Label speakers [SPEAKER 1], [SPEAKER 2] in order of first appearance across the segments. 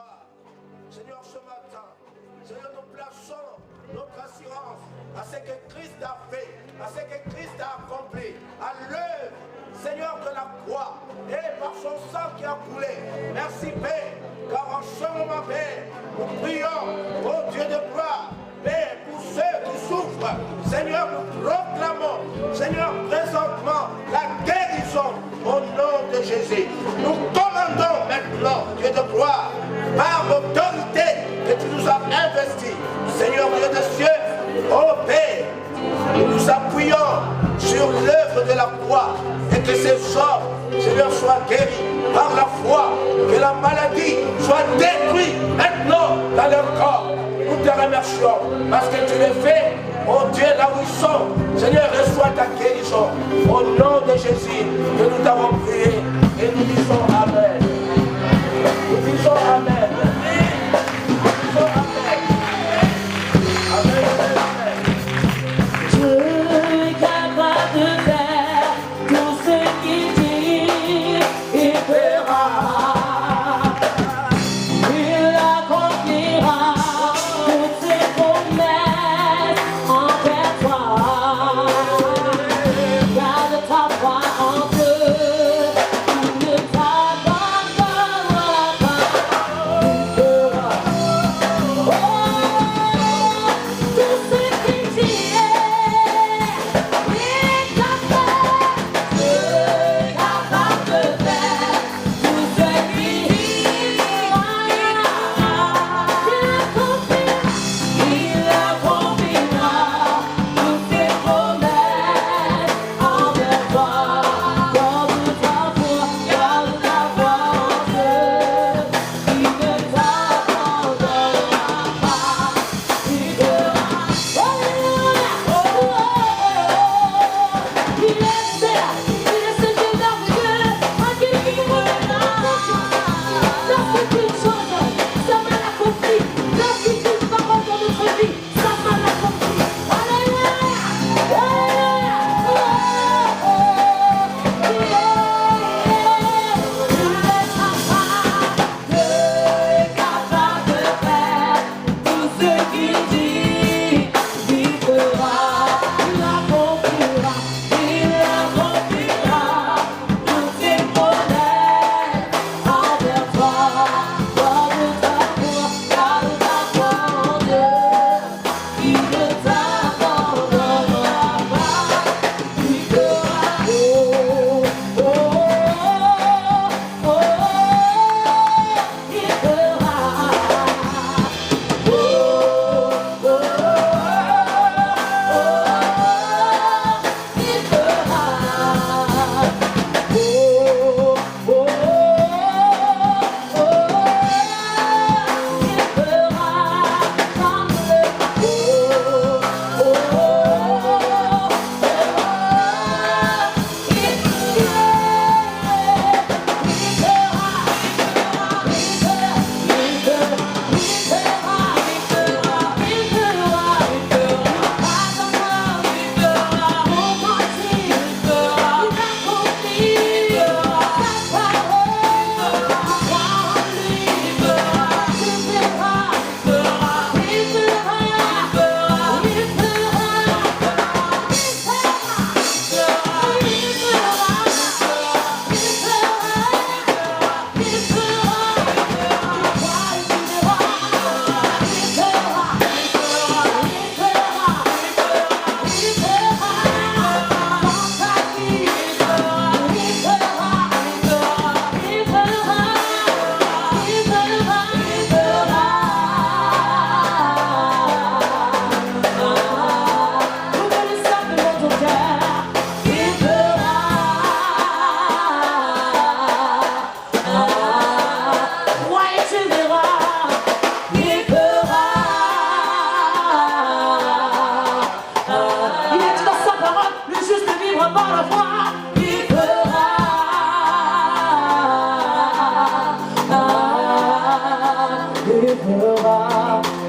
[SPEAKER 1] gloire. Seigneur, ce matin, Seigneur, nous plaçons notre assurance à ce que Christ a fait, à ce que Christ a accompli, à l'œuvre, Seigneur, de la croix, et par son sang qui a coulé. Merci, Père, car en ce moment, Père, nous prions, ô Dieu de gloire, Père, pour ceux qui souffrent, Seigneur, nous proclamons, Seigneur, présentement, la guérison au nom de Jésus. Nous commandons maintenant, Dieu de gloire, par l'autorité que tu nous as investie, Seigneur Dieu des cieux, ô Père, nous nous appuyons sur l'œuvre de la croix et que ces hommes, Seigneur, soient guéris par la foi, que la maladie soit détruite maintenant dans leur corps. Nous te remercions parce que tu le fais, oh Dieu, là où ils sont. Seigneur, reçois ta guérison au nom de Jésus que nous t'avons prié et nous disons Amen. Nous disons Amen. Nous disons Amen. Amen. Amen.
[SPEAKER 2] Dieu est capable de faire tout ce qu'il dit, il fera. Il accomplira toutes ses promesses envers toi. Garde ta foi en Dieu, il ne t'abandonnera pas. Il fera. Oh, tout ce qu'il dit est capable de faire tout ce qu'il dit. Il accomplira toutes ses promesses envers toi. Garde ta foi en Dieu, il ne t'abandonnera pas. Il fera. Il est ce Dieu merveilleux, à qui il reviendra. Lorsqu'il chose, ça m'a accompli. Lorsqu'il dit une parole dans notre vie, ça m'a accompli. Alléluia. Il est capable de faire tout ce qu'il dit, il fera. Il accomplira toutes ses promesses envers toi. Garde ta foi en Dieu, il ne t'abandonnera pas. Il fera. Oh, oh, oh, oh, il fera. Oh, oh, oh,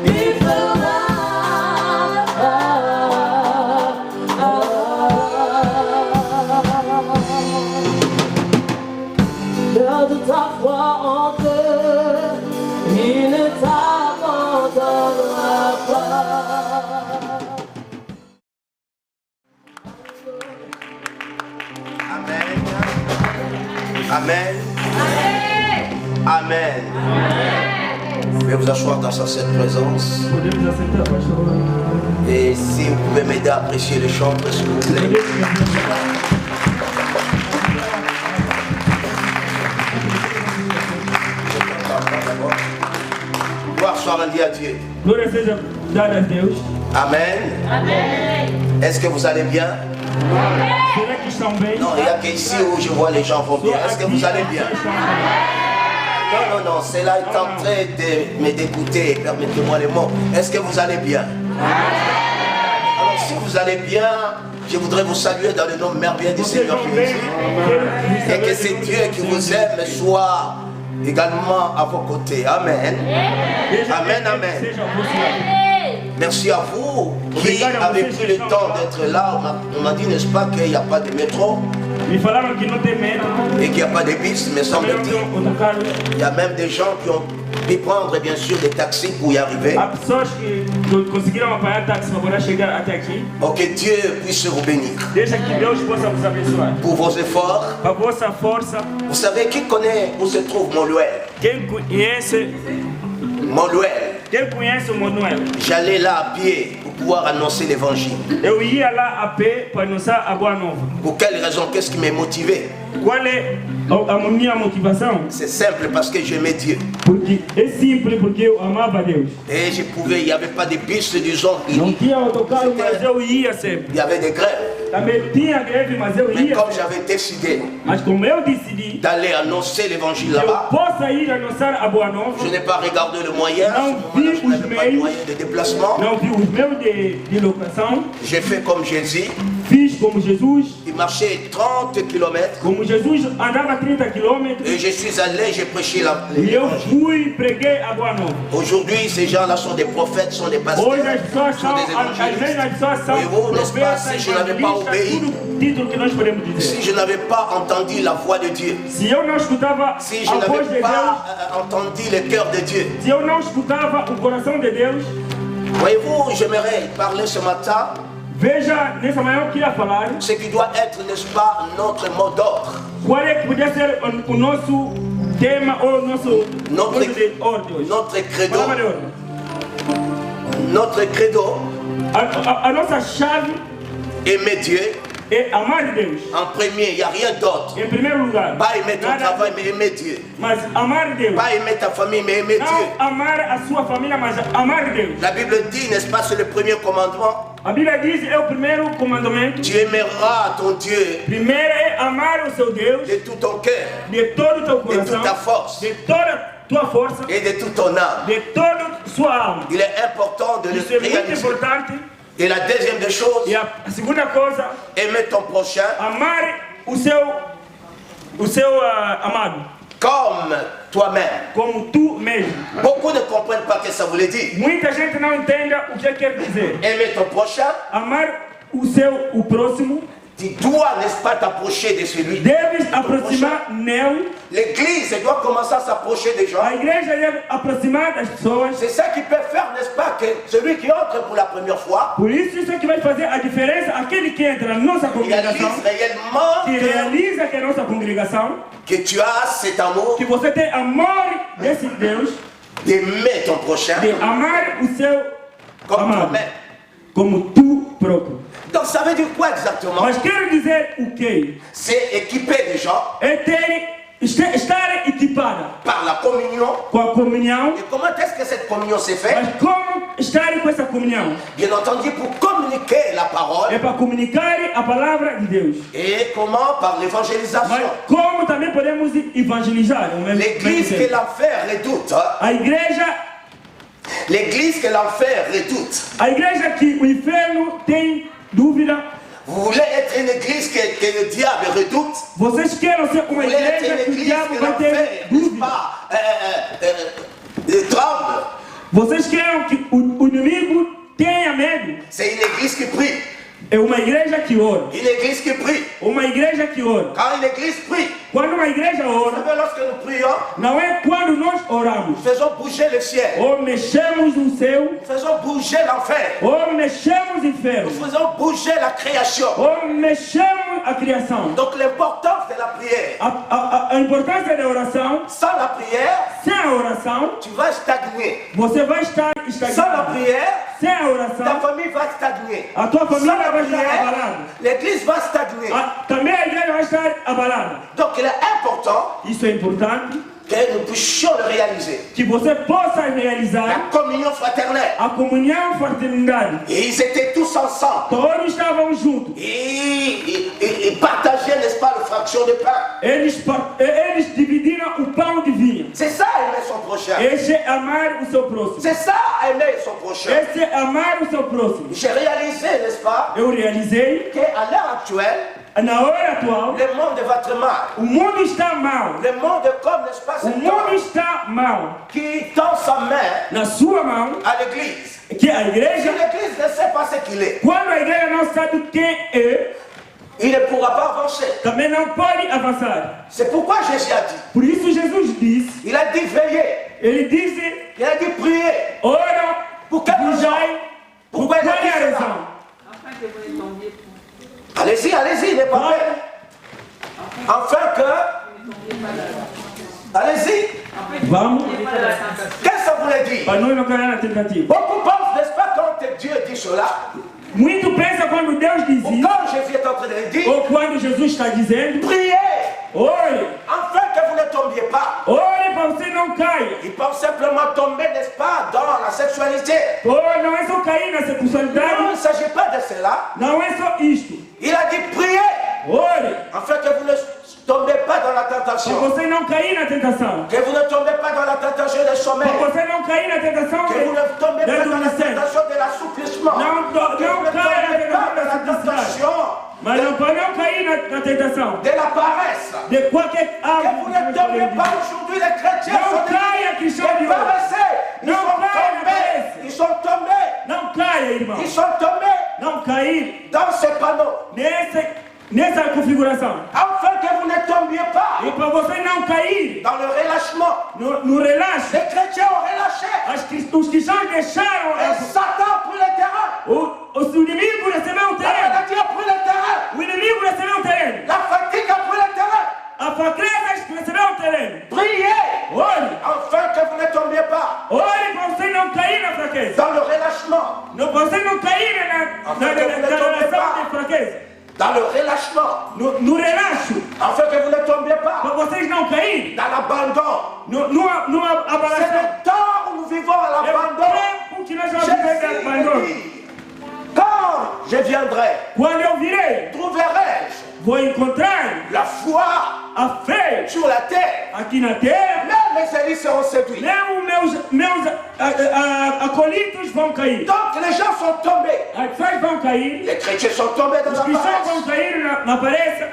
[SPEAKER 2] il fera. Garde ta foi en Dieu,
[SPEAKER 1] Je vais vous asseoir dans sa sainte présence.
[SPEAKER 3] Podemos assentar, pastor?
[SPEAKER 1] Et si vous pouvez m'aider à apprécier les chants, s'il vous plaît. Gloire soit rendue à Dieu.
[SPEAKER 3] Glória seja dada a Deus.
[SPEAKER 1] Amen. Est-ce que vous allez bien?
[SPEAKER 3] Será que estão bem?
[SPEAKER 1] Non, il n'y a qu'ici où je vois les gens vont bien. Est-ce que vous allez bien? Non, cela est en train de me d'écouter. Permettez-moi les mots. Est-ce que vous allez bien? Alors, si vous allez bien, je voudrais vous saluer dans le nom merveilleux du Seigneur Jésus. Et que ce Dieu qui vous aime soit également à vos côtés. Amen. Amen, amen. Merci à vous qui avez pris le temps d'être là. On m'a dit, n'est-ce pas, qu'il n'y a pas de métro
[SPEAKER 3] Me falaram que não tem metro.
[SPEAKER 1] et qu'il n'y a pas de bus, me semble-t-il. Il y a même des gens qui ont pu prendre, bien sûr, des taxis pour y arriver.
[SPEAKER 3] Há pessoas que conseguiram apanhar táxi para poder chegar até aqui.
[SPEAKER 1] Oh, que Dieu puisse vous bénir
[SPEAKER 3] Deixa que Deus possa vos abençoar.
[SPEAKER 1] pour vos efforts.
[SPEAKER 3] Para a vossa força.
[SPEAKER 1] Vous savez qui connaît où se trouve Moluel?
[SPEAKER 3] Quem conhece o Manuel?
[SPEAKER 1] J'allais là à pied pour pouvoir annoncer l'évangile.
[SPEAKER 3] Eu ia lá a pé para anunciar a boa nova.
[SPEAKER 1] Pour quelle raison? Qu'est-ce qui m'a motivé?
[SPEAKER 3] Qual é a minha motivação?
[SPEAKER 1] C'est simple, parce que j'aimais Dieu.
[SPEAKER 3] Porque é simples, porque eu amava Deus.
[SPEAKER 1] Et je pouvais, il n'y avait pas de bus, disons.
[SPEAKER 3] Não tinha autocarro, mas eu ia sempre.
[SPEAKER 1] Il y avait des grèves.
[SPEAKER 3] Também tinha greve, mas eu
[SPEAKER 1] Mais
[SPEAKER 3] ia.
[SPEAKER 1] comme j'avais décidé
[SPEAKER 3] Mas como eu decidi,
[SPEAKER 1] d'aller annoncer l'évangile
[SPEAKER 3] eu
[SPEAKER 1] là-bas,
[SPEAKER 3] posso ir anunciar a boa nova.
[SPEAKER 1] je n'ai pas regardé le moyen. À ce
[SPEAKER 3] Non,
[SPEAKER 1] moment-là, je n'avais pas de moyen de déplacement.
[SPEAKER 3] Não vi os meus de locação.
[SPEAKER 1] J'ai fait comme Jésus.
[SPEAKER 3] Fiz como Jesus.
[SPEAKER 1] Il marchait 30 km.
[SPEAKER 3] Como Jesus andava 30 km.
[SPEAKER 1] Et je suis allé, j'ai prêché
[SPEAKER 3] E eu
[SPEAKER 1] l'évangile.
[SPEAKER 3] fui, preguei a boa nova.
[SPEAKER 1] Aujourd'hui, ces gens-là sont des prophètes, sont des pasteurs,
[SPEAKER 3] Hoje as pessoas
[SPEAKER 1] sont
[SPEAKER 3] são,
[SPEAKER 1] des
[SPEAKER 3] às vezes
[SPEAKER 1] évangélistes.
[SPEAKER 3] as pessoas são
[SPEAKER 1] Et vous, n'est-ce pas,
[SPEAKER 3] profetas,
[SPEAKER 1] si je n'avais pas obéi,
[SPEAKER 3] tudo título que nós podemos dizer.
[SPEAKER 1] si je n'avais pas entendu la voix de Dieu,
[SPEAKER 3] Se eu não escutava
[SPEAKER 1] si je
[SPEAKER 3] a voz de
[SPEAKER 1] n'avais
[SPEAKER 3] Deus,
[SPEAKER 1] pas entendu le cœur de Dieu,
[SPEAKER 3] se eu não escutava o coração de Deus,
[SPEAKER 1] voyez-vous, j'aimerais parler ce matin
[SPEAKER 3] veja, nessa manhã eu queria falar
[SPEAKER 1] ce qui doit être, n'est-ce pas, notre mot d'ordre.
[SPEAKER 3] qual é que podia ser o nosso tema ou o nosso
[SPEAKER 1] Notre-
[SPEAKER 3] coisa de ordem hoje.
[SPEAKER 1] Notre credo,
[SPEAKER 3] Palavra de ordem.
[SPEAKER 1] notre credo,
[SPEAKER 3] A nossa chave
[SPEAKER 1] aimer Dieu.
[SPEAKER 3] é amar Deus.
[SPEAKER 1] En premier, il n'y a rien d'autre.
[SPEAKER 3] Em primeiro lugar,
[SPEAKER 1] Pas aimer ton
[SPEAKER 3] nada,
[SPEAKER 1] travail, mais aimer Dieu.
[SPEAKER 3] mas amar Deus.
[SPEAKER 1] Pas aimer ta famille, mais aimer Dieu.
[SPEAKER 3] Não amar a sua família, mas amar Deus.
[SPEAKER 1] La Bible dit, n'est-ce pas, c'est le premier commandement.
[SPEAKER 3] A Bíblia diz, é o primeiro comandamento.
[SPEAKER 1] Tu aimeras ton Dieu
[SPEAKER 3] Primeiro é amar o seu Deus
[SPEAKER 1] de tout ton cœur,
[SPEAKER 3] de todo o teu
[SPEAKER 1] de toute
[SPEAKER 3] coração,
[SPEAKER 1] ta force
[SPEAKER 3] de toda a tua força,
[SPEAKER 1] et de toute ton âme.
[SPEAKER 3] de toda a sua alma.
[SPEAKER 1] Il est important de le
[SPEAKER 3] Isso é muito
[SPEAKER 1] réaliser.
[SPEAKER 3] importante.
[SPEAKER 1] Et la deuxième des choses,
[SPEAKER 3] E a segunda coisa,
[SPEAKER 1] aimer ton prochain
[SPEAKER 3] amar o seu amado,
[SPEAKER 1] comme toi-même.
[SPEAKER 3] como tu mesmo.
[SPEAKER 1] Beaucoup ne comprennent pas ce que ça voulait dire.
[SPEAKER 3] Muita gente não entende o que quer dizer.
[SPEAKER 1] Aimer ton prochain,
[SPEAKER 3] Amar o próximo,
[SPEAKER 1] tu dois, n'est-ce pas, t'approcher de celui.
[SPEAKER 3] deves aproximar nele.
[SPEAKER 1] L'église elle doit commencer à s'approcher des gens.
[SPEAKER 3] A igreja deve aproximar das pessoas.
[SPEAKER 1] C'est ça qui peut faire, n'est-ce pas, que celui qui entre pour la première fois
[SPEAKER 3] Por isso é que vai fazer a diferença aquele que entra na nossa
[SPEAKER 1] réalise
[SPEAKER 3] congregação,
[SPEAKER 1] réellement
[SPEAKER 3] que realiza que é a nossa congregação,
[SPEAKER 1] que tu as cet amour
[SPEAKER 3] que você tem amor desse Deus,
[SPEAKER 1] d'aimer ton prochain
[SPEAKER 3] de amar o seu
[SPEAKER 1] comme
[SPEAKER 3] amado,
[SPEAKER 1] toi-même.
[SPEAKER 3] como tu próprio.
[SPEAKER 1] Donc ça veut dire quoi exactement?
[SPEAKER 3] Mas quero dizer o quê?
[SPEAKER 1] C'est équiper des gens
[SPEAKER 3] É estar equipada
[SPEAKER 1] par la communion.
[SPEAKER 3] com a comunhão.
[SPEAKER 1] Et comment est-ce que cette communion s'est faite?
[SPEAKER 3] Mas como estar com essa comunhão?
[SPEAKER 1] Bien entendu, pour communiquer la
[SPEAKER 3] É
[SPEAKER 1] parole.
[SPEAKER 3] para comunicar a palavra de Deus.
[SPEAKER 1] Et comment? Par
[SPEAKER 3] Mas
[SPEAKER 1] l'évangélisation.
[SPEAKER 3] como também podemos evangelizar?
[SPEAKER 1] L'église que l'enfer redoute.
[SPEAKER 3] A igreja,
[SPEAKER 1] L'église que l'enfer redoute.
[SPEAKER 3] a igreja que o inferno tem dúvida.
[SPEAKER 1] Vous voulez être une église que le diable redoute?
[SPEAKER 3] Vocês querem ser
[SPEAKER 1] Vous
[SPEAKER 3] uma
[SPEAKER 1] voulez être
[SPEAKER 3] igreja
[SPEAKER 1] une
[SPEAKER 3] que o
[SPEAKER 1] église
[SPEAKER 3] diabo
[SPEAKER 1] que
[SPEAKER 3] vai
[SPEAKER 1] l'enfer,
[SPEAKER 3] ter
[SPEAKER 1] n'est-ce
[SPEAKER 3] dúvida.
[SPEAKER 1] pas, tremble?
[SPEAKER 3] Vocês querem que o inimigo tenha medo.
[SPEAKER 1] C'est une église qui prie.
[SPEAKER 3] É uma igreja que ora.
[SPEAKER 1] Une église qui prie.
[SPEAKER 3] Uma igreja que ora.
[SPEAKER 1] Quand une église prie,
[SPEAKER 3] Quando uma igreja
[SPEAKER 1] vous
[SPEAKER 3] ora,
[SPEAKER 1] savez, lorsque nous prions,
[SPEAKER 3] não é quando nós oramos.
[SPEAKER 1] nous faisons bouger le ciel.
[SPEAKER 3] Ou mexemos no céu,
[SPEAKER 1] Nous faisons bouger l'enfer.
[SPEAKER 3] ou mexemos o inferno,
[SPEAKER 1] Nous faisons bouger la création.
[SPEAKER 3] ou mexemos a criação.
[SPEAKER 1] Donc l'important, de la prière.
[SPEAKER 3] A importância da oração,
[SPEAKER 1] Sans la prière,
[SPEAKER 3] sem a oração,
[SPEAKER 1] tu vas stagner.
[SPEAKER 3] você vai estar
[SPEAKER 1] Sans la
[SPEAKER 3] estagnado.
[SPEAKER 1] prière,
[SPEAKER 3] Sem a
[SPEAKER 1] ta
[SPEAKER 3] oração,
[SPEAKER 1] famille va stagner.
[SPEAKER 3] a tua
[SPEAKER 1] Sans
[SPEAKER 3] família
[SPEAKER 1] la
[SPEAKER 3] vai estar
[SPEAKER 1] prière,
[SPEAKER 3] abalada.
[SPEAKER 1] l'église va stagner.
[SPEAKER 3] Também a igreja vai estar abalada.
[SPEAKER 1] Donc il est important
[SPEAKER 3] Isso é importante,
[SPEAKER 1] que nous puissions le réaliser.
[SPEAKER 3] que você possa
[SPEAKER 1] La
[SPEAKER 3] realizar
[SPEAKER 1] communion fraternelle.
[SPEAKER 3] a comunhão fraternidade.
[SPEAKER 1] Et ils étaient tous ensemble.
[SPEAKER 3] Todos estavam juntos.
[SPEAKER 1] Ils partageaient, n'est-ce pas, la fraction de pain.
[SPEAKER 3] Eles dividiram o pão de vinho.
[SPEAKER 1] C'est ça, aimer son prochain.
[SPEAKER 3] Esse é amar o seu próximo.
[SPEAKER 1] C'est ça, aimer son prochain.
[SPEAKER 3] Esse é amar o seu próximo.
[SPEAKER 1] J'ai réalisé, n'est-ce pas,
[SPEAKER 3] Eu realizei,
[SPEAKER 1] qu'à l'heure actuelle,
[SPEAKER 3] na hora atual,
[SPEAKER 1] le monde va très mal.
[SPEAKER 3] o mundo está mal.
[SPEAKER 1] Le monde est comme, n'est-ce pas,
[SPEAKER 3] O
[SPEAKER 1] cet
[SPEAKER 3] mundo
[SPEAKER 1] homme
[SPEAKER 3] está mal.
[SPEAKER 1] qui tend sa main
[SPEAKER 3] Na sua mão,
[SPEAKER 1] à l'église.
[SPEAKER 3] que a
[SPEAKER 1] Si
[SPEAKER 3] igreja,
[SPEAKER 1] l'église ne sait pas ce qu'il est,
[SPEAKER 3] quando a igreja não sabe quem é,
[SPEAKER 1] il ne pourra pas avancer.
[SPEAKER 3] também não pode avançar.
[SPEAKER 1] C'est pourquoi Jésus a dit.
[SPEAKER 3] Por isso Jesus disse,
[SPEAKER 1] Il a dit veiller.
[SPEAKER 3] ele disse,
[SPEAKER 1] Il a dit prier.
[SPEAKER 3] ora,
[SPEAKER 1] Por quelle raison?
[SPEAKER 3] vigiai, por
[SPEAKER 1] Pourquoi
[SPEAKER 3] qual
[SPEAKER 1] il a dit
[SPEAKER 3] é a
[SPEAKER 1] cela?
[SPEAKER 3] razão?
[SPEAKER 1] Allez-y, allez-y, n'est pas
[SPEAKER 3] Vai,
[SPEAKER 1] peur. Afin que... Allez-y.
[SPEAKER 3] vamos,
[SPEAKER 1] Qu'est-ce que ça voulait dire?
[SPEAKER 3] para nós não cair na tentativa.
[SPEAKER 1] Beaucoup pensent, n'est-ce pas, quand Dieu dit cela,
[SPEAKER 3] Muito pensa quando Deus diz
[SPEAKER 1] ou
[SPEAKER 3] isso,
[SPEAKER 1] quand Jésus est en train de le dire,
[SPEAKER 3] ou quando Jesus está dizendo,
[SPEAKER 1] priez,
[SPEAKER 3] ore,
[SPEAKER 1] afin que vous ne tombiez pas.
[SPEAKER 3] ore para você não caia.
[SPEAKER 1] Ils pensent simplement tomber, n'est-ce pas, dans la sexualité.
[SPEAKER 3] Ore não é só cair na
[SPEAKER 1] Non, il
[SPEAKER 3] sexualidade,
[SPEAKER 1] ne s'agit pas de cela.
[SPEAKER 3] não é só isto.
[SPEAKER 1] Il a dit priez,
[SPEAKER 3] Ore,
[SPEAKER 1] afin que vous ne tombez pas dans la
[SPEAKER 3] para
[SPEAKER 1] tentation.
[SPEAKER 3] você não cair na tentação.
[SPEAKER 1] Que vous ne tombez pas dans la tentation du sommeil.
[SPEAKER 3] Para você não cair na tentação
[SPEAKER 1] Que vous ne tombez
[SPEAKER 3] da
[SPEAKER 1] pas dans la
[SPEAKER 3] adolescência.
[SPEAKER 1] tentation de l'assouplissement.
[SPEAKER 3] Não,
[SPEAKER 1] Que vous
[SPEAKER 3] não
[SPEAKER 1] ne
[SPEAKER 3] caia
[SPEAKER 1] tombez pas
[SPEAKER 3] na
[SPEAKER 1] dans la
[SPEAKER 3] tentação.
[SPEAKER 1] tentation
[SPEAKER 3] Mas não pode não cair na tentação
[SPEAKER 1] de la paresse.
[SPEAKER 3] de qualquer
[SPEAKER 1] Que
[SPEAKER 3] hábito.
[SPEAKER 1] vous ne tombez pas aujourd'hui, les chrétiens
[SPEAKER 3] Não
[SPEAKER 1] sont
[SPEAKER 3] caia, cristão de
[SPEAKER 1] des
[SPEAKER 3] hoje.
[SPEAKER 1] paresseux. Ils
[SPEAKER 3] Non,
[SPEAKER 1] sont
[SPEAKER 3] pas la
[SPEAKER 1] tombés.
[SPEAKER 3] paresse.
[SPEAKER 1] Ils sont tombés.
[SPEAKER 3] Não caia, irmão.
[SPEAKER 1] Ils sont tombés
[SPEAKER 3] Não cair
[SPEAKER 1] dans ce panneau.
[SPEAKER 3] nessa configuração.
[SPEAKER 1] Afin que vous ne tombiez pas
[SPEAKER 3] E para você não cair
[SPEAKER 1] dans le relâchement.
[SPEAKER 3] no relaxo,
[SPEAKER 1] Les chrétiens ont relâché.
[SPEAKER 3] os cristãos deixaram
[SPEAKER 1] Et Satan a pris le terrain.
[SPEAKER 3] os inimigos receberam o
[SPEAKER 1] La
[SPEAKER 3] terreno.
[SPEAKER 1] maladie a pris le terrain.
[SPEAKER 3] O inimigo recebeu o terreno.
[SPEAKER 1] La fatigue a pris le terrain.
[SPEAKER 3] A fraqueza recebeu o terreno.
[SPEAKER 1] Priez
[SPEAKER 3] Ore,
[SPEAKER 1] afin que vous ne tombiez pas
[SPEAKER 3] ore para você não cair na fraqueza.
[SPEAKER 1] dans le relâchement.
[SPEAKER 3] Não, para você não cair na relação de fraqueza.
[SPEAKER 1] Dans le relâchement.
[SPEAKER 3] No relaxo,
[SPEAKER 1] Afin que vous ne tombiez pas
[SPEAKER 3] para vocês não caírem.
[SPEAKER 1] dans l'abandon.
[SPEAKER 3] Numa
[SPEAKER 1] C'est
[SPEAKER 3] abalação.
[SPEAKER 1] le temps où nous vivons à
[SPEAKER 3] É o
[SPEAKER 1] l'abandon.
[SPEAKER 3] tempo que nós vamos viver de
[SPEAKER 1] Jésus
[SPEAKER 3] abandono.
[SPEAKER 1] dit, quand je viendrai,
[SPEAKER 3] Quando eu virei,
[SPEAKER 1] trouverai-je
[SPEAKER 3] vou encontrar
[SPEAKER 1] la foi
[SPEAKER 3] a fé
[SPEAKER 1] sur la terre.
[SPEAKER 3] aqui na terra.
[SPEAKER 1] Même les élis seront séduits.
[SPEAKER 3] Nem os meus acolitos vão cair.
[SPEAKER 1] Donc les gens sont tombés.
[SPEAKER 3] As pessoas vão cair.
[SPEAKER 1] Les chrétiens sont tombés dans
[SPEAKER 3] Os
[SPEAKER 1] la
[SPEAKER 3] cristãos vão
[SPEAKER 1] paresse.
[SPEAKER 3] cair na parede.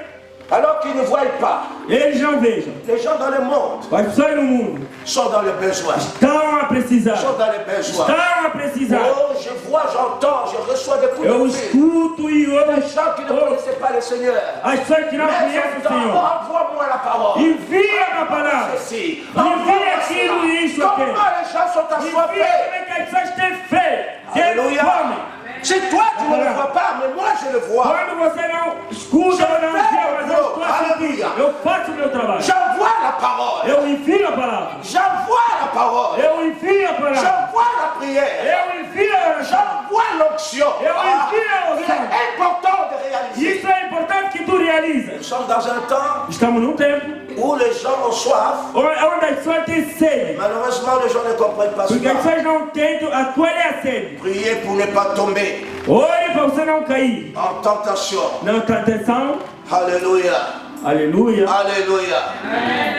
[SPEAKER 1] Alors qu'ils ne voient pas.
[SPEAKER 3] Eles não vejam.
[SPEAKER 1] Les gens dans le monde
[SPEAKER 3] As pessoas no mundo
[SPEAKER 1] sont dans le besoin.
[SPEAKER 3] estão a precisar.
[SPEAKER 1] Sont dans le besoin.
[SPEAKER 3] Estão a precisar.
[SPEAKER 1] Oh, je vois, j'entends, je reçois des coups
[SPEAKER 3] Eu
[SPEAKER 1] de fil.
[SPEAKER 3] escuto e
[SPEAKER 1] Des
[SPEAKER 3] ouço.
[SPEAKER 1] gens qui ne connaissaient pas le Seigneur.
[SPEAKER 3] As pessoas que não
[SPEAKER 1] Mais
[SPEAKER 3] conhecem o Senhor.
[SPEAKER 1] envoie-moi la parole.
[SPEAKER 3] Envia a palavra.
[SPEAKER 1] Ceci.
[SPEAKER 3] Envia aquilo e isso
[SPEAKER 1] Comment
[SPEAKER 3] aqui.
[SPEAKER 1] les gens sont
[SPEAKER 3] Envia
[SPEAKER 1] assoiffés.
[SPEAKER 3] também que as pessoas têm fé. Têm
[SPEAKER 1] Alléluia.
[SPEAKER 3] fome.
[SPEAKER 1] Si toi tu ne le vois pas, mais moi je le vois.
[SPEAKER 3] Quando você não escuta ou não vê, mas eu estou a sentir. Eu faço o meu trabalho.
[SPEAKER 1] J'envoie la parole.
[SPEAKER 3] Eu enfio a palavra.
[SPEAKER 1] J'envoie la parole.
[SPEAKER 3] Eu enfio a palavra.
[SPEAKER 1] J'envoie la prière.
[SPEAKER 3] Eu enfio a oração.
[SPEAKER 1] J'envoie l'onction.
[SPEAKER 3] Eu enfio a
[SPEAKER 1] Il
[SPEAKER 3] oração.
[SPEAKER 1] est important de réaliser.
[SPEAKER 3] Isso é importante que tu realizes.
[SPEAKER 1] Nous sommes dans un temps
[SPEAKER 3] Estamos num tempo
[SPEAKER 1] où les gens ont soif.
[SPEAKER 3] onde as pessoas têm sede.
[SPEAKER 1] Malheureusement, les gens ne comprennent pas
[SPEAKER 3] Porque as
[SPEAKER 1] cela.
[SPEAKER 3] pessoas não tentam a qual é a sede.
[SPEAKER 1] Priez pour ne pas tomber
[SPEAKER 3] Ore para você não cair
[SPEAKER 1] en tentation.
[SPEAKER 3] na tentação.
[SPEAKER 1] Alléluia.
[SPEAKER 3] Aleluia.
[SPEAKER 1] Alléluia.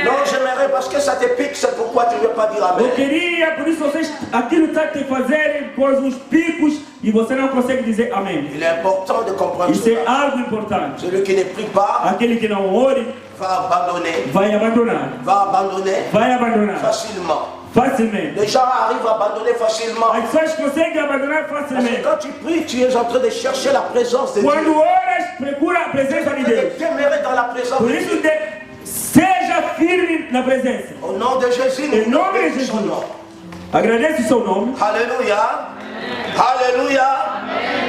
[SPEAKER 1] Non, j'aimerais parce que ça te pique, c'est pourquoi tu ne veux pas dire
[SPEAKER 3] Eu
[SPEAKER 1] Amen.
[SPEAKER 3] queria, por isso vocês, aquilo está te fazerem pôs uns picos e você não consegue dizer amém.
[SPEAKER 1] Il est important de comprendre
[SPEAKER 3] Isso é
[SPEAKER 1] cela.
[SPEAKER 3] algo importante.
[SPEAKER 1] Celui qui ne prie pas
[SPEAKER 3] Aquele que não ore
[SPEAKER 1] va abandonner.
[SPEAKER 3] vai abandonar.
[SPEAKER 1] Va abandonner
[SPEAKER 3] Vai abandonar
[SPEAKER 1] facilement.
[SPEAKER 3] facilmente.
[SPEAKER 1] Les gens arrivent à abandonner facilement.
[SPEAKER 3] As pessoas conseguem abandonar
[SPEAKER 1] Parce que
[SPEAKER 3] facilmente.
[SPEAKER 1] quand tu pries, tu es en train de chercher la présence de Dieu.
[SPEAKER 3] Quando oras, procura a presença de
[SPEAKER 1] Tu es
[SPEAKER 3] Deus.
[SPEAKER 1] de demeurer dans la présence
[SPEAKER 3] Por
[SPEAKER 1] de
[SPEAKER 3] isso,
[SPEAKER 1] Dieu.
[SPEAKER 3] seja firme na presença.
[SPEAKER 1] Au nom de Jésus,
[SPEAKER 3] Em
[SPEAKER 1] nous
[SPEAKER 3] nome de
[SPEAKER 1] bénissons
[SPEAKER 3] Jesus.
[SPEAKER 1] son nom.
[SPEAKER 3] Agradeço o seu nome.
[SPEAKER 1] Alléluia. Alléluia.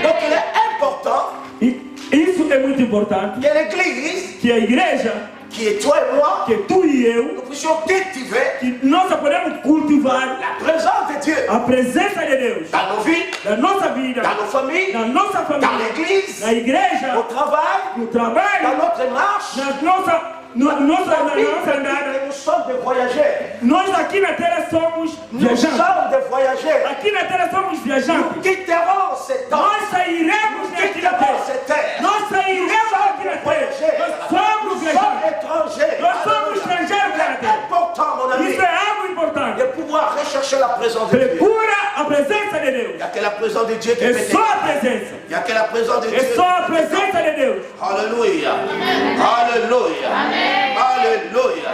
[SPEAKER 1] Donc il est important
[SPEAKER 3] E isso é muito importante.
[SPEAKER 1] que l'Église
[SPEAKER 3] Que a igreja
[SPEAKER 1] qui est toi et moi,
[SPEAKER 3] que tu e eu,
[SPEAKER 1] nous puissions cultiver
[SPEAKER 3] que nós podemos cultivar
[SPEAKER 1] la présence de Dieu
[SPEAKER 3] a presença de Deus
[SPEAKER 1] dans nos vies,
[SPEAKER 3] na nossa vida,
[SPEAKER 1] dans nos familles,
[SPEAKER 3] na nossa
[SPEAKER 1] dans
[SPEAKER 3] família,
[SPEAKER 1] l'église,
[SPEAKER 3] na igreja,
[SPEAKER 1] au travail,
[SPEAKER 3] no
[SPEAKER 1] dans
[SPEAKER 3] trabalho,
[SPEAKER 1] notre marche.
[SPEAKER 3] na nossa
[SPEAKER 1] La Bible dit
[SPEAKER 3] andada.
[SPEAKER 1] que nous sommes des voyageurs.
[SPEAKER 3] Nós aqui na terra somos
[SPEAKER 1] Nous
[SPEAKER 3] viajantes.
[SPEAKER 1] sommes des voyageurs.
[SPEAKER 3] Aqui na terra somos
[SPEAKER 1] Nous
[SPEAKER 3] viajantes.
[SPEAKER 1] quitterons cette terre.
[SPEAKER 3] Nós sairemos
[SPEAKER 1] Nous
[SPEAKER 3] daqui na
[SPEAKER 1] quitterons
[SPEAKER 3] terra.
[SPEAKER 1] cette terre.
[SPEAKER 3] Nós sairemos daqui na terra. Nós somos
[SPEAKER 1] Nous sommes
[SPEAKER 3] viajantes.
[SPEAKER 1] étrangers.
[SPEAKER 3] Nós somos estrangeiros na
[SPEAKER 1] C'est
[SPEAKER 3] terra.
[SPEAKER 1] important, mon ami,
[SPEAKER 3] Isso é algo importante.
[SPEAKER 1] de pouvoir rechercher la présence de Dieu.
[SPEAKER 3] Procura a presença de
[SPEAKER 1] Il
[SPEAKER 3] Deus.
[SPEAKER 1] n'y a que la présence de Dieu qui
[SPEAKER 3] É
[SPEAKER 1] peut
[SPEAKER 3] só
[SPEAKER 1] t'aider.
[SPEAKER 3] a presença.
[SPEAKER 1] Il n'y a que la présence de
[SPEAKER 3] É
[SPEAKER 1] Dieu.
[SPEAKER 3] só a presença de Deus.
[SPEAKER 1] Alléluia. Alléluia. Alléluia.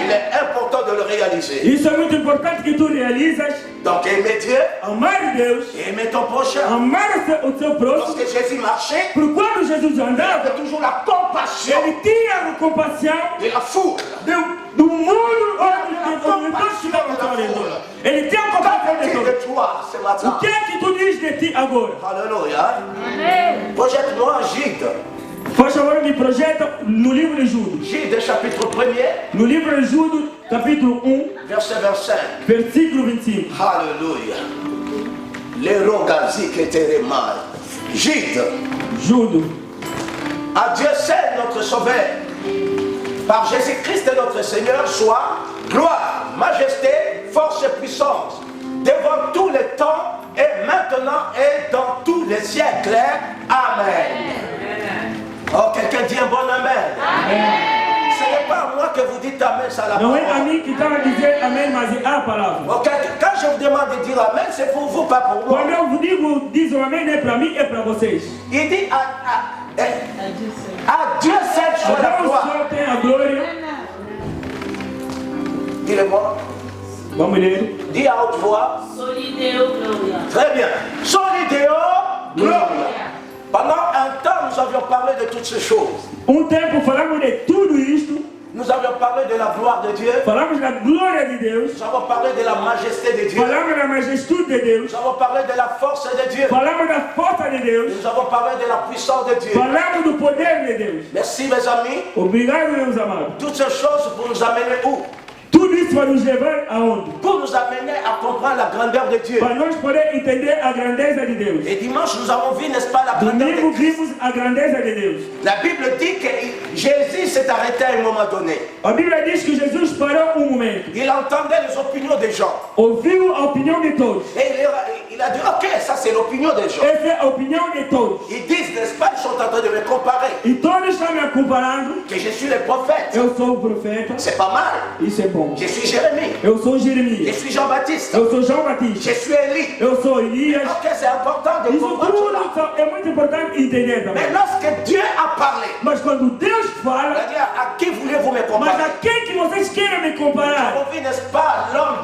[SPEAKER 1] Il est important de le réaliser.
[SPEAKER 3] Isso é muito importante que tu realizas.
[SPEAKER 1] Donc aimer Dieu
[SPEAKER 3] Amar Deus.
[SPEAKER 1] et aimer ton prochain.
[SPEAKER 3] Amar o seu próximo.
[SPEAKER 1] Lorsque Jésus marchait,
[SPEAKER 3] Por quando Jesus
[SPEAKER 1] il
[SPEAKER 3] andava,
[SPEAKER 1] avait toujours la compassion
[SPEAKER 3] ele tinha compaixão
[SPEAKER 1] de la foule.
[SPEAKER 3] do mundo onde todos estiveram ao seu redor. Ele tinha compaixão de
[SPEAKER 1] Qu'est-il
[SPEAKER 3] todos.
[SPEAKER 1] de toi ce
[SPEAKER 3] O
[SPEAKER 1] matin?
[SPEAKER 3] que é que tu diz de ti agora?
[SPEAKER 1] Alléluia. Projette-moi Gide.
[SPEAKER 3] Faz favor, me projeta no livro de Judas.
[SPEAKER 1] Gide chapitre 1er,
[SPEAKER 3] No livro de Judas, capítulo 1,
[SPEAKER 1] verset 25.
[SPEAKER 3] versículo 25.
[SPEAKER 1] Alléluia. Les rogazi qui étaient mal. Gide.
[SPEAKER 3] Judas.
[SPEAKER 1] À Dieu seul notre Sauveur, par Jésus-Christ notre Seigneur, soit gloire, majesté, force et puissance, devant tous les temps et maintenant et dans tous les siècles. Amen. Oh, quelqu'un dit un bon amen. Ce n'est pas à moi que vous dites amen, ça la
[SPEAKER 3] Não é a
[SPEAKER 1] parole.
[SPEAKER 3] mim que estava a dizer amém, mas é a palavra.
[SPEAKER 1] Ok, quand je vous demande de dire amen, c'est pour vous, pas pour moi.
[SPEAKER 3] Quando eu vos digo, diz o amém, não é para mim, é para vocês.
[SPEAKER 1] Il dit à Dieu seul soit la
[SPEAKER 3] A Deus
[SPEAKER 1] gloire.
[SPEAKER 3] só tem a glória.
[SPEAKER 1] Dis-le-moi.
[SPEAKER 3] Vamos ler.
[SPEAKER 1] Dis à haute voix.
[SPEAKER 2] Solideo Gloria.
[SPEAKER 1] Très bien. Solideo Gloria. Pendant un temps, nous avions parlé de toutes ces choses.
[SPEAKER 3] Tempo falamos de tudo isto.
[SPEAKER 1] Nous avions parlé de la gloire de Dieu.
[SPEAKER 3] Falamos da glória de Deus.
[SPEAKER 1] Nous avons parlé de la majesté de Dieu.
[SPEAKER 3] Falamos da majestude de Deus.
[SPEAKER 1] Nous avons parlé de la force de Dieu.
[SPEAKER 3] Falamos da força de Deus.
[SPEAKER 1] Nous avons parlé de la puissance de Dieu.
[SPEAKER 3] Falamos do poder de Deus.
[SPEAKER 1] Merci mes amis.
[SPEAKER 3] Obrigado, meus amados.
[SPEAKER 1] Toutes ces choses pour nous amener où?
[SPEAKER 3] Tudo isso vai nos levar aonde?
[SPEAKER 1] Pour nous amener à comprendre la grandeur de Dieu.
[SPEAKER 3] Para nós poder entender a grandeza de Deus.
[SPEAKER 1] Et dimanche, nous avons vu, n'est-ce pas, la grandeur
[SPEAKER 3] Domingo
[SPEAKER 1] de Christ.
[SPEAKER 3] vimos a grandeza de Deus.
[SPEAKER 1] La Bible dit que Jésus s'est arrêté à un moment donné.
[SPEAKER 3] A Bíblia diz que Jesus parou momento.
[SPEAKER 1] Il entendait les opinions des gens.
[SPEAKER 3] Ouviu a opinião de todos.
[SPEAKER 1] Et il a dit, ok, ça c'est l'opinion des gens.
[SPEAKER 3] Essa é a opinião de todos.
[SPEAKER 1] Ils disent, n'est-ce pas, ils sont en train de me comparer.
[SPEAKER 3] E todos estão me comparando.
[SPEAKER 1] Que je suis le prophète.
[SPEAKER 3] Eu sou o profeta.
[SPEAKER 1] C'est pas mal.
[SPEAKER 3] Isso é bom.
[SPEAKER 1] Je suis Jérémie.
[SPEAKER 3] Eu sou
[SPEAKER 1] Je
[SPEAKER 3] Jeremias.
[SPEAKER 1] suis Jean-Baptiste.
[SPEAKER 3] Eu sou João Batista.
[SPEAKER 1] Je suis Élie.
[SPEAKER 3] Eu sou Elias.
[SPEAKER 1] Ok, c'est important de
[SPEAKER 3] Isso
[SPEAKER 1] comprendre cela.
[SPEAKER 3] tudo é muito importante entender também.
[SPEAKER 1] Mais lorsque Dieu a parlé,
[SPEAKER 3] Mas quando Deus
[SPEAKER 1] il
[SPEAKER 3] fala,
[SPEAKER 1] a dit, à qui voulez-vous me
[SPEAKER 3] mas
[SPEAKER 1] comparer?
[SPEAKER 3] a quem que vocês querem me comparar?
[SPEAKER 1] On vit, n'est-ce pas, l'homme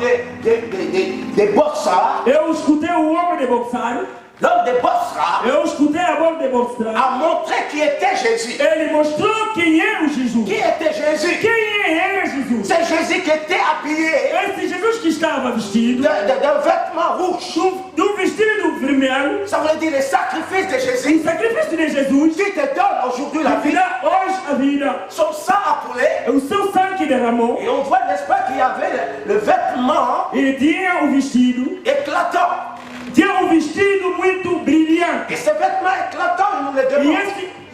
[SPEAKER 1] des Boxara.
[SPEAKER 3] Eu escutei o homem de Boxar.
[SPEAKER 1] L'homme des Boxara
[SPEAKER 3] Eu escutei a voz de Boxar.
[SPEAKER 1] a montré qui était Jésus.
[SPEAKER 3] Ele mostrou quem é o Jesus.
[SPEAKER 1] Qui était Jésus?
[SPEAKER 3] Quem era Jesus?
[SPEAKER 1] C'est Jésus qui était habillé
[SPEAKER 3] Esse Jesus que estava vestido
[SPEAKER 1] d'un vêtement rouge.
[SPEAKER 3] do vestido vermelho,
[SPEAKER 1] Ça veut dire le sacrifice de Jésus
[SPEAKER 3] o sacrifício de Jesus,
[SPEAKER 1] qui te donne aujourd'hui la
[SPEAKER 3] que
[SPEAKER 1] vie.
[SPEAKER 3] dá hoje a vida,
[SPEAKER 1] Son sang a coulé.
[SPEAKER 3] é o seu sangue que derramou.
[SPEAKER 1] Et on voit, n'est-ce pas, qu'il y avait le vêtement
[SPEAKER 3] Ele tinha o vestido,
[SPEAKER 1] éclatant.
[SPEAKER 3] tinha um vestido muito brilhante.
[SPEAKER 1] Et ce vêtement éclatant, il nous le
[SPEAKER 3] E
[SPEAKER 1] demande.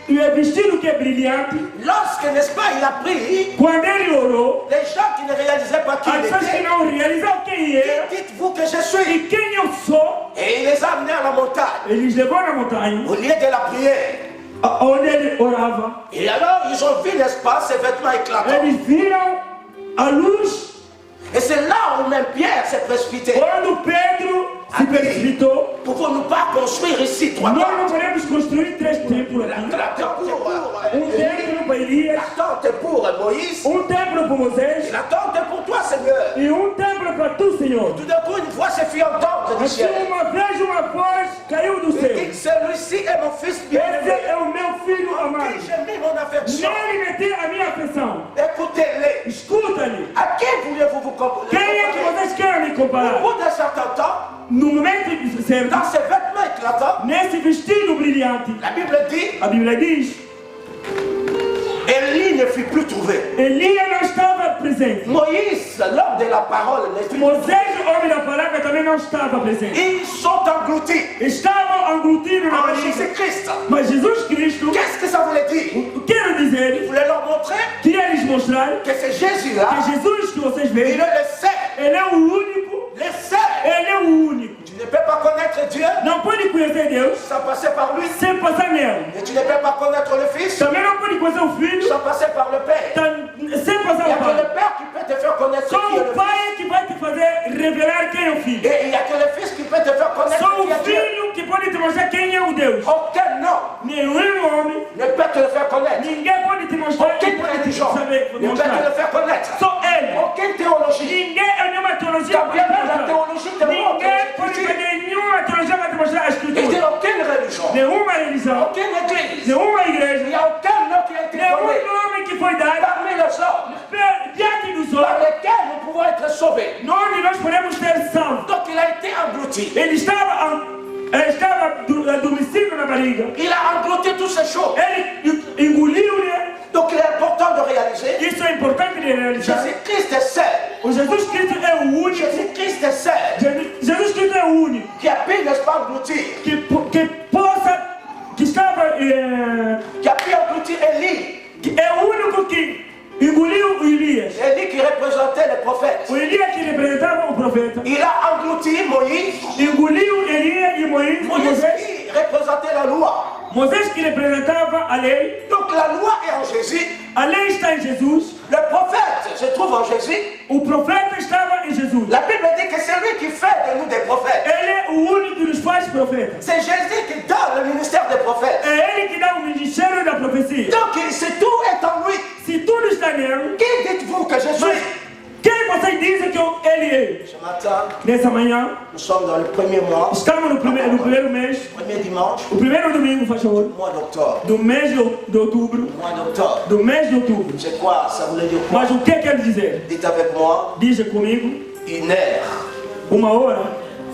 [SPEAKER 3] esse vestido que é brilhante,
[SPEAKER 1] Lorsque, n'est-ce pas, il a pris
[SPEAKER 3] quando ele orou,
[SPEAKER 1] les gens qui ne réalisaient pas qui
[SPEAKER 3] as
[SPEAKER 1] il
[SPEAKER 3] pessoas que
[SPEAKER 1] était.
[SPEAKER 3] não realizaram quem era
[SPEAKER 1] Dites-vous que je suis.
[SPEAKER 3] e quem eu sou,
[SPEAKER 1] Et il les a amenés à la montagne.
[SPEAKER 3] eles levou na montanha,
[SPEAKER 1] Au lieu de la prière.
[SPEAKER 3] onde ele orava.
[SPEAKER 1] Et alors, ils ont vu, n'est-ce pas, ces vêtements éclatants.
[SPEAKER 3] Eles viram a luz
[SPEAKER 1] Et c'est là où même Pierre s'est précipité.
[SPEAKER 3] quando Pedro se precipitou.
[SPEAKER 1] Pouvons-nous pas construire ici trois
[SPEAKER 3] Nós não
[SPEAKER 1] tentes?
[SPEAKER 3] podemos construir 3 templos
[SPEAKER 1] La
[SPEAKER 3] aqui.
[SPEAKER 1] tente pour
[SPEAKER 3] Templo para Elias,
[SPEAKER 1] la tente pour Moïse.
[SPEAKER 3] templo para Moisés
[SPEAKER 1] Et la tente pour toi, Seigneur.
[SPEAKER 3] e templo para tu, Senhor.
[SPEAKER 1] Tout d'un coup, une voix s'est fit entendre du
[SPEAKER 3] Assim,
[SPEAKER 1] ciel.
[SPEAKER 3] uma vez uma voz caiu do
[SPEAKER 1] Il
[SPEAKER 3] céu.
[SPEAKER 1] dit, celui-ci est mon fils
[SPEAKER 3] Esse
[SPEAKER 1] bien-aimé.
[SPEAKER 3] é o meu filho
[SPEAKER 1] En
[SPEAKER 3] amado.
[SPEAKER 1] qui j'ai mis mon affection.
[SPEAKER 3] Nele meti a minha afeição.
[SPEAKER 1] Écoutez-les.
[SPEAKER 3] Escuta-lhe.
[SPEAKER 1] À qui voulez-vous vous comparer?
[SPEAKER 3] Quem é que vocês querem me
[SPEAKER 1] Au
[SPEAKER 3] comparar?
[SPEAKER 1] bout d'un certain temps,
[SPEAKER 3] No momento certo,
[SPEAKER 1] dans ces vêtements éclatants,
[SPEAKER 3] nesse vestido brilhante,
[SPEAKER 1] la Bible dit,
[SPEAKER 3] a Bíblia diz,
[SPEAKER 1] Élie ne fut plus trouvé.
[SPEAKER 3] Elias não estava presente.
[SPEAKER 1] Moïse, l'homme de la parole, n'est plus
[SPEAKER 3] Moisés, homem da palavra, também não estava presente.
[SPEAKER 1] Ils sont engloutis
[SPEAKER 3] Estavam englutidos na
[SPEAKER 1] en
[SPEAKER 3] barriga.
[SPEAKER 1] Jésus-Christ.
[SPEAKER 3] Mas Jesus Cristo,
[SPEAKER 1] Qu'est-ce que ça voulait dire?
[SPEAKER 3] quero
[SPEAKER 1] Il
[SPEAKER 3] dizer,
[SPEAKER 1] voulait leur montrer
[SPEAKER 3] queria lhes mostrar
[SPEAKER 1] que c'est Jésus-là,
[SPEAKER 3] que Jesus que vocês
[SPEAKER 1] il
[SPEAKER 3] veem,
[SPEAKER 1] est le seul,
[SPEAKER 3] ele é o único,
[SPEAKER 1] le seul.
[SPEAKER 3] ele é o único.
[SPEAKER 1] Tu ne peux pas connaître Dieu
[SPEAKER 3] Não pode conhecer Deus
[SPEAKER 1] sans passer par lui.
[SPEAKER 3] sem passar nele.
[SPEAKER 1] Et tu ne peux pas connaître le Fils
[SPEAKER 3] Também não pode conhecer o Filho
[SPEAKER 1] sans passer par le Père.
[SPEAKER 3] sem
[SPEAKER 1] Il
[SPEAKER 3] passar
[SPEAKER 1] n'y a
[SPEAKER 3] o
[SPEAKER 1] que le
[SPEAKER 3] Pai.
[SPEAKER 1] Père qui peut te faire connaître
[SPEAKER 3] Só
[SPEAKER 1] qui est
[SPEAKER 3] o
[SPEAKER 1] le Fils.
[SPEAKER 3] Pai que vai te fazer revelar quem é o Filho.
[SPEAKER 1] Et il n'y a que le Fils qui peut te faire connaître
[SPEAKER 3] Só
[SPEAKER 1] qui
[SPEAKER 3] o
[SPEAKER 1] est Dieu.
[SPEAKER 3] Filho que pode te mostrar quem é o Deus.
[SPEAKER 1] Aucun nom
[SPEAKER 3] Nenhum homem,
[SPEAKER 1] ne peut te le faire connaître.
[SPEAKER 3] ninguém pode te mostrar quem
[SPEAKER 1] Aucune
[SPEAKER 3] pode te
[SPEAKER 1] religion
[SPEAKER 3] saber
[SPEAKER 1] ne peut te le
[SPEAKER 3] mostrar.
[SPEAKER 1] faire connaître.
[SPEAKER 3] Só ele.
[SPEAKER 1] Aucune théologie.
[SPEAKER 3] Ninguém é nenhuma teologia
[SPEAKER 1] Quand
[SPEAKER 3] pode
[SPEAKER 1] bien
[SPEAKER 3] te
[SPEAKER 1] même la
[SPEAKER 3] mostrar.
[SPEAKER 1] théologie te montre
[SPEAKER 3] Ninguém pode
[SPEAKER 1] ce que
[SPEAKER 3] fazer nenhuma teologia vai te mostrar a
[SPEAKER 1] il dit
[SPEAKER 3] Escritura.
[SPEAKER 1] aucune religion,
[SPEAKER 3] Nenhuma religião,
[SPEAKER 1] aucune église.
[SPEAKER 3] nenhuma
[SPEAKER 1] Il
[SPEAKER 3] igreja,
[SPEAKER 1] n'y a aucun nom qui a été
[SPEAKER 3] nenhum
[SPEAKER 1] donné
[SPEAKER 3] nome que foi dado
[SPEAKER 1] parmi les hommes
[SPEAKER 3] diante dos
[SPEAKER 1] par
[SPEAKER 3] homens.
[SPEAKER 1] lesquels nous pouvons être sauvés.
[SPEAKER 3] Nós podemos ter salvo.
[SPEAKER 1] Donc il a été englouti.
[SPEAKER 3] Ele estava adormecido na barriga.
[SPEAKER 1] Il a englouti toutes ces choses.
[SPEAKER 3] Ele engoliu, né?
[SPEAKER 1] Donc il est important de réaliser
[SPEAKER 3] Isso é importante de realizar.
[SPEAKER 1] Jésus-Christ est seul.
[SPEAKER 3] O Jesus Cristo é o único.
[SPEAKER 1] Jésus-Christ est seul
[SPEAKER 3] Jesus Cristo é o único
[SPEAKER 1] qui a pu, n'est-ce pas, engloutir,
[SPEAKER 3] que estava
[SPEAKER 1] qui a pu engloutir Élie.
[SPEAKER 3] que é o único que engoliu o Elias.
[SPEAKER 1] Élie qui représentait les prophètes.
[SPEAKER 3] O Elias que representava o profeta.
[SPEAKER 1] Il a englouti Moïse.
[SPEAKER 3] Engoliu Elias e
[SPEAKER 1] Moïse
[SPEAKER 3] Moisés.
[SPEAKER 1] qui représentait la loi.
[SPEAKER 3] Moisés que representava a lei.
[SPEAKER 1] Donc la loi est en Jésus.
[SPEAKER 3] A lei está em Jesus.
[SPEAKER 1] Le prophète se trouve en Jésus.
[SPEAKER 3] O profeta estava em Jesus.
[SPEAKER 1] La Bible dit que c'est lui qui fait de nous des prophètes.
[SPEAKER 3] Ele é o único que nos faz profeta.
[SPEAKER 1] C'est Jésus qui donne le ministère des prophètes.
[SPEAKER 3] É ele que dá o ministério da profecia.
[SPEAKER 1] Donc c'est tout est en lui.
[SPEAKER 3] Se tudo está nele,
[SPEAKER 1] Qui dites-vous que je suis?
[SPEAKER 3] quem vocês dizem que ele é?
[SPEAKER 1] Ce matin,
[SPEAKER 3] Nessa manhã,
[SPEAKER 1] nous sommes dans le premier mois,
[SPEAKER 3] estamos no primeiro mês,
[SPEAKER 1] premier dimanche,
[SPEAKER 3] o primeiro domingo, faz favor,
[SPEAKER 1] mois d'octobre.
[SPEAKER 3] do mês de outubro.
[SPEAKER 1] Mois d'octobre.
[SPEAKER 3] Do mês de outubro.
[SPEAKER 1] C'est quoi? Ça voulait dire quoi?
[SPEAKER 3] Mas o que quer dizer?
[SPEAKER 1] Dites avec moi,
[SPEAKER 3] Diz comigo,
[SPEAKER 1] une heure
[SPEAKER 3] uma hora,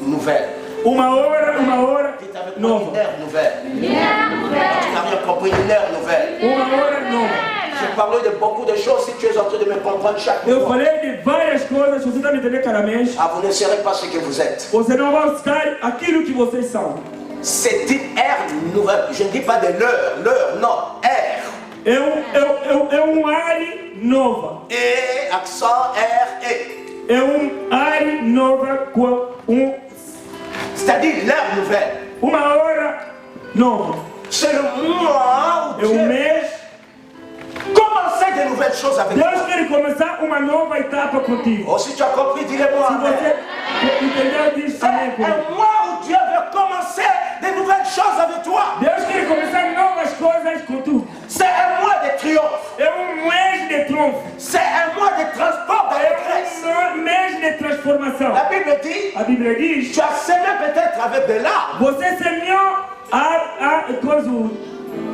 [SPEAKER 1] nouvelle.
[SPEAKER 3] uma hora
[SPEAKER 1] Dites avec moi,
[SPEAKER 3] nova.
[SPEAKER 1] une heure nouvelle. Tu n'as rien compris, une heure nouvelle.
[SPEAKER 3] Uma hora nova.
[SPEAKER 1] J'ai parlé de beaucoup de choses. Si tu es en train de me comprendre chaque
[SPEAKER 3] Eu
[SPEAKER 1] fois,
[SPEAKER 3] falei de várias coisas, se você está me entendendo cada mês,
[SPEAKER 1] vous ne serez pas ce que vous êtes.
[SPEAKER 3] você não vai estar aquilo que vocês são.
[SPEAKER 1] C'est une ère nouvelle. Je ne dis pas de l'heure, non, ère.
[SPEAKER 3] É área nova.
[SPEAKER 1] Et accent R, E.
[SPEAKER 3] É área nova com
[SPEAKER 1] C'est-à-dire l'heure nouvelle.
[SPEAKER 3] uma hora nova.
[SPEAKER 1] C'est le mois où
[SPEAKER 3] É
[SPEAKER 1] Dieu
[SPEAKER 3] mês.
[SPEAKER 1] commençait de nouvelles choses avec toi.
[SPEAKER 3] Deus quer começar uma nova etapa contigo.
[SPEAKER 1] Oh, si tu as compris, dis-le-moi.
[SPEAKER 3] Se
[SPEAKER 1] Amen.
[SPEAKER 3] você entendeu, diz
[SPEAKER 1] C'est
[SPEAKER 3] amém comigo.
[SPEAKER 1] un mois où Dieu veut commencer de nouvelles choses avec toi.
[SPEAKER 3] Deus quer começar novas coisas contigo.
[SPEAKER 1] C'est un mois de triomphe.
[SPEAKER 3] É mês de triunfo.
[SPEAKER 1] C'est un mois de transport d'allégresse.
[SPEAKER 3] É mês de transformação.
[SPEAKER 1] La Bible dit,
[SPEAKER 3] A Bíblia diz,
[SPEAKER 1] tu as semé peut-être avec des larmes.
[SPEAKER 3] você semeou a coisa.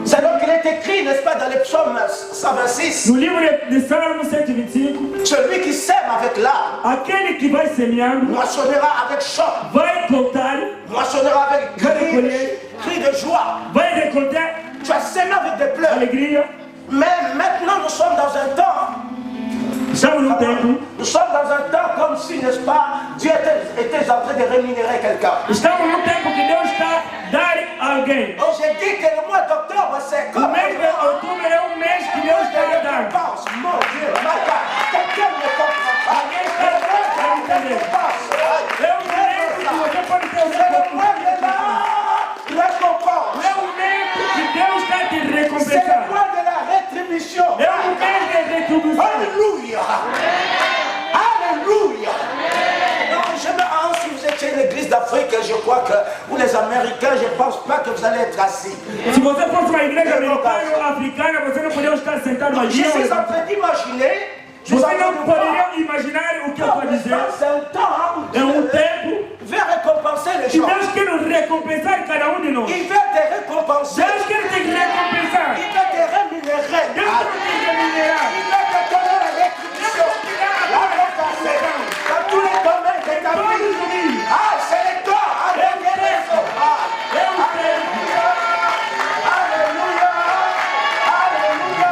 [SPEAKER 1] C'est donc qu'il est écrit, n'est-ce pas, dans les psaumes 126,
[SPEAKER 3] No livro de Salmo 125,
[SPEAKER 1] celui qui sème avec larmes
[SPEAKER 3] aquele que vai semeando
[SPEAKER 1] moissonnera avec chant,
[SPEAKER 3] vai plantar,
[SPEAKER 1] moissonnera avec cri de joie.
[SPEAKER 3] vai recolher
[SPEAKER 1] Tu as semé avec des pleurs.
[SPEAKER 3] alegria.
[SPEAKER 1] Mais maintenant, nous sommes dans un temps.
[SPEAKER 3] Estamos num tempo,
[SPEAKER 1] Nous sommes dans un temps comme si, n'est-ce pas, Dieu était en train de rémunérer quelqu'un.
[SPEAKER 3] estamos num tempo que Deus está dando a alguém.
[SPEAKER 1] Oh, j'ai dit que le mois d'octobre, c'est
[SPEAKER 3] O
[SPEAKER 1] comme
[SPEAKER 3] mês de outubro é mês que Deus está dando.
[SPEAKER 1] récompense. Mon Dieu, my God. Quelqu'un ne comprend pas.
[SPEAKER 3] Alguém está entendendo.
[SPEAKER 1] Récompense.
[SPEAKER 3] É mês que você pode ter o
[SPEAKER 1] C'est le
[SPEAKER 3] seu
[SPEAKER 1] mois de la récompense.
[SPEAKER 3] É mês que Deus está te
[SPEAKER 1] C'est le
[SPEAKER 3] recompensando.
[SPEAKER 1] mois de la rétribution.
[SPEAKER 3] É mês de retribuição.
[SPEAKER 1] Alléluia. Alléluia. Non, je me rends si vous étiez une église d'Afrique, je crois que vous les Américains, je ne pense pas que vous allez être assis.
[SPEAKER 3] Se você fosse uma igreja americana ou africana, você não poderia estar sentado
[SPEAKER 1] Je
[SPEAKER 3] ali.
[SPEAKER 1] suis en train d'imaginer. Je suis en
[SPEAKER 3] Você
[SPEAKER 1] train
[SPEAKER 3] não
[SPEAKER 1] de voir.
[SPEAKER 3] poderia imaginar o que eu estou dizendo.
[SPEAKER 1] C'est un temps où
[SPEAKER 3] É
[SPEAKER 1] Dieu
[SPEAKER 3] tempo
[SPEAKER 1] veut récompenser les
[SPEAKER 3] que
[SPEAKER 1] gens.
[SPEAKER 3] Deus quer nos recompensar cada de nós.
[SPEAKER 1] Il veut te récompenser.
[SPEAKER 3] Deus quer te recompensar.
[SPEAKER 1] Il veut te rémunérer.
[SPEAKER 3] Deus quer te remunerar.
[SPEAKER 1] Il veut te donner la rétribution. La récompense. Dans tous les domaines de ta vie. Ah, c'est le temps. Alléluia. Alléluia. Alléluia.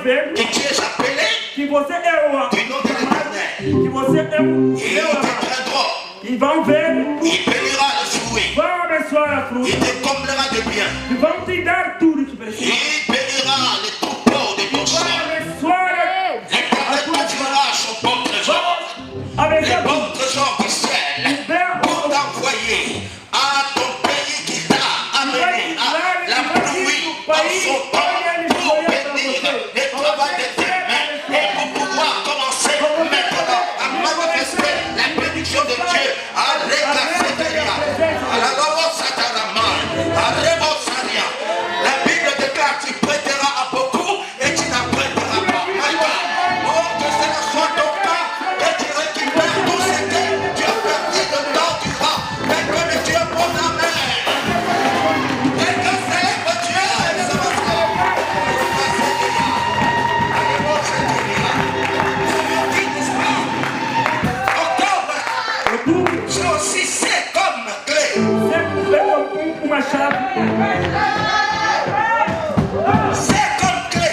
[SPEAKER 3] vendo
[SPEAKER 1] que tu es appelé
[SPEAKER 3] que você é o
[SPEAKER 1] du nom de l'Éternel.
[SPEAKER 3] que você é o
[SPEAKER 1] Ils te craindront.
[SPEAKER 3] e vão ver,
[SPEAKER 1] Il bénira le fruit.
[SPEAKER 3] vão abençoar a fruta
[SPEAKER 1] Il te comblera de bien.
[SPEAKER 3] e vão te dar tudo que precisa.
[SPEAKER 1] Il bénira les troupeaux de ton
[SPEAKER 3] Vai
[SPEAKER 1] sang.
[SPEAKER 3] abençoar
[SPEAKER 1] L'Éternel t'offrira son bon trésor. Les
[SPEAKER 3] abençoar
[SPEAKER 1] bons trésors du ciel pour t'envoyer à ton pays qui t'a amené à la pluie en son temps pour bénir les travaux de tes mains et pour pouvoir commencer maintenant à manifester la bénédiction de Dieu à l'Église. À la Lobo Satarama, à Rebo Saria. La Bible déclare tu prêteras à beaucoup et tu n'en prêteras pas. Oh, que cela soit ton cas et tu récupères tout ce que tu as perdu de temps du rang. Mais que le Dieu mon amen. Et que célèbre Dieu, ce matin. Octobre, c'est aussi c'est comme clé.
[SPEAKER 3] uma chave,
[SPEAKER 1] C'est comme clé.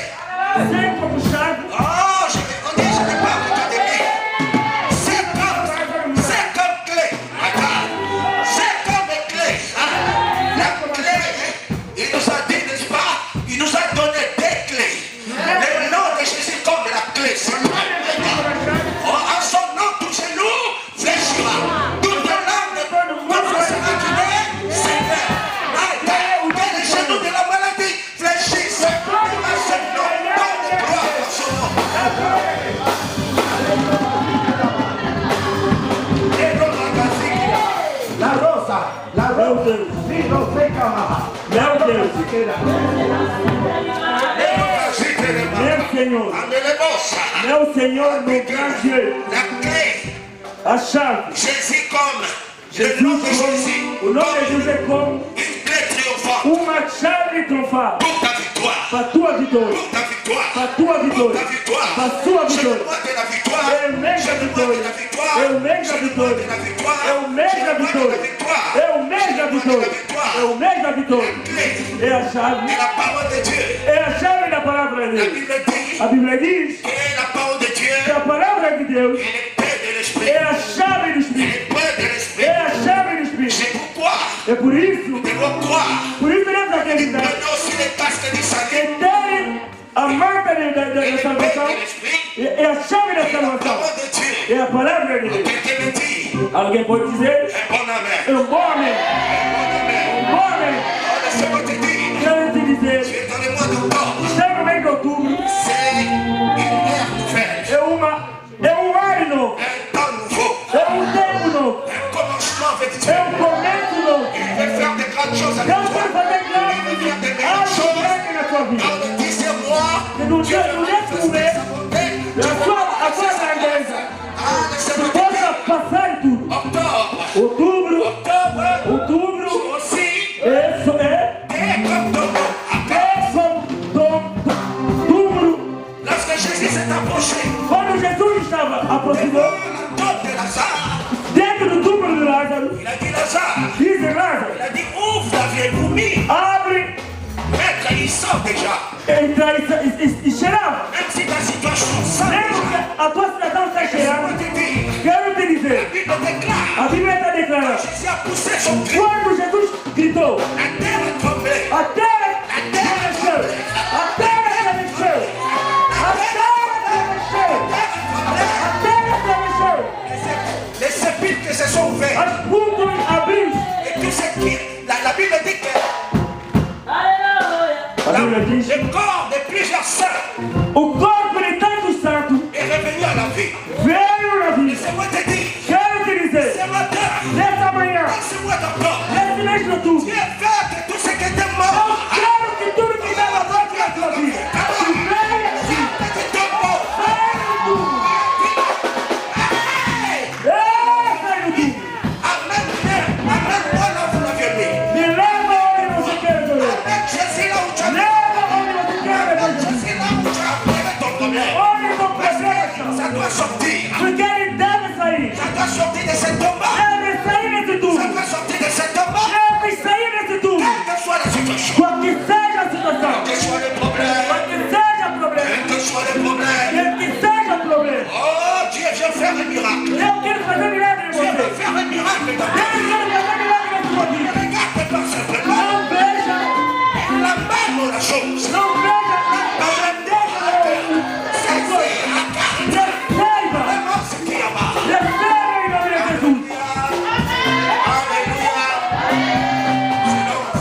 [SPEAKER 3] sempre como chave.
[SPEAKER 1] Oh, je n'ai pas regardé. C'est comme clé. Attends. C'est comme clé. Ah, la clé, il nous a dit, n'est-ce pas? Il nous a donné des clés. Le nom de Jésus comme la clé. Oh, en son nom, tout genou fléchira. Toute langue confessera qu'il est Seigneur. Attends, que les genoux de la maladie fléchissent. À son nom, donne gloire à son nom.
[SPEAKER 4] La rosa,
[SPEAKER 3] Meu Deus,
[SPEAKER 4] si no se cama.
[SPEAKER 3] meu Deus, meu Senhor, meu Senhor, meu grande Deus,
[SPEAKER 1] La clé,
[SPEAKER 3] a chave.
[SPEAKER 1] Jésus comme le
[SPEAKER 3] Jesus,
[SPEAKER 1] nom de Jésus,
[SPEAKER 3] o nome de Jesus é como
[SPEAKER 1] une clé triomphante
[SPEAKER 3] uma chave triunfal
[SPEAKER 1] pour ta victoire,
[SPEAKER 3] para a tua vitória,
[SPEAKER 1] pour ta victoire,
[SPEAKER 3] para a tua
[SPEAKER 1] pour
[SPEAKER 3] vitória,
[SPEAKER 1] ta victoire.
[SPEAKER 3] para a sua
[SPEAKER 1] Je
[SPEAKER 3] vitória.
[SPEAKER 1] demande de la victoire,
[SPEAKER 3] Eu mesmo
[SPEAKER 1] je
[SPEAKER 3] a
[SPEAKER 1] demande de
[SPEAKER 3] vitória,
[SPEAKER 1] la victoire,
[SPEAKER 3] eu mesmo a
[SPEAKER 1] je demande
[SPEAKER 3] vitória,
[SPEAKER 1] de la victoire,
[SPEAKER 3] eu
[SPEAKER 1] je
[SPEAKER 3] mesmo a
[SPEAKER 1] demande de la
[SPEAKER 3] vitória,
[SPEAKER 1] victoire.
[SPEAKER 3] eu mesmo a vitória, eu mesmo a vitória. É a chave,
[SPEAKER 1] Et la parole de Dieu,
[SPEAKER 3] é a chave da palavra de
[SPEAKER 1] la
[SPEAKER 3] Deus.
[SPEAKER 1] Bible dit
[SPEAKER 3] A Bíblia diz
[SPEAKER 1] que la parole de
[SPEAKER 3] que
[SPEAKER 1] Dieu
[SPEAKER 3] a palavra de Deus
[SPEAKER 1] est le paix de l'esprit,
[SPEAKER 3] é a chave do Espírito,
[SPEAKER 1] le paix de l'esprit.
[SPEAKER 3] é a chave do Espírito.
[SPEAKER 1] C'est pourquoi
[SPEAKER 3] É por isso,
[SPEAKER 1] nous devons croire.
[SPEAKER 3] devemos acreditar
[SPEAKER 1] Prenons aussi les casques du
[SPEAKER 3] que
[SPEAKER 1] salut
[SPEAKER 3] tem a marca
[SPEAKER 1] et
[SPEAKER 3] da
[SPEAKER 1] le paix
[SPEAKER 3] salvação,
[SPEAKER 1] de l'esprit.
[SPEAKER 3] é a chave da
[SPEAKER 1] La
[SPEAKER 3] salvação,
[SPEAKER 1] parole de Dieu.
[SPEAKER 3] é a palavra de Deus.
[SPEAKER 1] Quelqu'un me dit
[SPEAKER 3] Alguém pode dizer,
[SPEAKER 1] un bon amen.
[SPEAKER 3] é um bom amém,
[SPEAKER 1] Un bon amen.
[SPEAKER 3] um bom amém.
[SPEAKER 1] Oh, laissez-moi te dire,
[SPEAKER 3] Quero te
[SPEAKER 1] tu
[SPEAKER 3] dizer,
[SPEAKER 1] es dans le mois d'octobre.
[SPEAKER 3] está no mês de outubro,
[SPEAKER 1] C'est une ère nouvelle,
[SPEAKER 3] é um ano novo,
[SPEAKER 1] un temps nouveau,
[SPEAKER 3] é tempo novo,
[SPEAKER 1] un commencement avec Dieu.
[SPEAKER 3] começo novo.
[SPEAKER 1] Il veut faire de grandes choses avec
[SPEAKER 3] Deus
[SPEAKER 1] toi.
[SPEAKER 3] vai fazer
[SPEAKER 1] Il veut faire de
[SPEAKER 3] grandes
[SPEAKER 1] grandes
[SPEAKER 3] algo
[SPEAKER 1] choses.
[SPEAKER 3] grande na sua vida.
[SPEAKER 1] Dans le 10e mois,
[SPEAKER 3] Que no
[SPEAKER 1] Dieu
[SPEAKER 3] dia
[SPEAKER 1] veut
[SPEAKER 3] no décimo mês,
[SPEAKER 1] sa bonté.
[SPEAKER 3] a sua grandeza
[SPEAKER 1] Ah, laissez-moi te
[SPEAKER 3] possa
[SPEAKER 1] dire,
[SPEAKER 3] passar em tudo.
[SPEAKER 1] octobre,
[SPEAKER 3] Outubro,
[SPEAKER 1] octobre, aussi,
[SPEAKER 3] isso é
[SPEAKER 1] est comme ton nom.
[SPEAKER 3] outubro.
[SPEAKER 1] Lorsque Jésus s'est approché
[SPEAKER 3] Quando Jesus estava
[SPEAKER 1] devant
[SPEAKER 3] aproximando
[SPEAKER 1] la tombe de Lazare,
[SPEAKER 3] dentro do túmulo de Lázaro,
[SPEAKER 1] il a dit Lazare,
[SPEAKER 3] diz Lázaro,
[SPEAKER 1] il a dit où vous l'aviez-vous mis?
[SPEAKER 3] abre,
[SPEAKER 1] Maître, il sort déjà.
[SPEAKER 3] entra e cheirava.
[SPEAKER 1] Même si ta situation sent
[SPEAKER 3] Mesmo
[SPEAKER 1] déjà.
[SPEAKER 3] que a tua situação está
[SPEAKER 1] Laisse-moi
[SPEAKER 3] cheirando,
[SPEAKER 1] te dire,
[SPEAKER 3] quero te
[SPEAKER 1] la
[SPEAKER 3] dizer,
[SPEAKER 1] Bible déclare,
[SPEAKER 3] a Bíblia está declarando,
[SPEAKER 1] Jésus a poussé son cri,
[SPEAKER 3] quando Jesus gritou,
[SPEAKER 1] la terre a tremblé.
[SPEAKER 3] a terra estremeceu, a terra estremeceu, a terra estremeceu, a terra estremeceu,
[SPEAKER 1] Les sépulcres se sont ouverts.
[SPEAKER 3] as portas abriu.
[SPEAKER 1] Et tout ce qui, la Bible dit que
[SPEAKER 3] A Bíblia diz
[SPEAKER 1] le corps de plusieurs saints soit le problème.
[SPEAKER 3] Quel que seja o problema.
[SPEAKER 1] Oh, Dieu vient faire un miracle.
[SPEAKER 3] Eu quero fazer milagre em
[SPEAKER 1] Dieu
[SPEAKER 3] você.
[SPEAKER 1] veut faire un miracle dans ta
[SPEAKER 3] Eu
[SPEAKER 1] vie.
[SPEAKER 3] quero fazer milagre na sua vida.
[SPEAKER 1] Regarde pas simplement
[SPEAKER 3] Não veja,
[SPEAKER 1] la main de la chose.
[SPEAKER 3] não veja a grandeza da coisa. Receba.
[SPEAKER 1] Vraiment, ce qui a marre.
[SPEAKER 3] Receba em nome de Jesus.
[SPEAKER 1] Alléluia.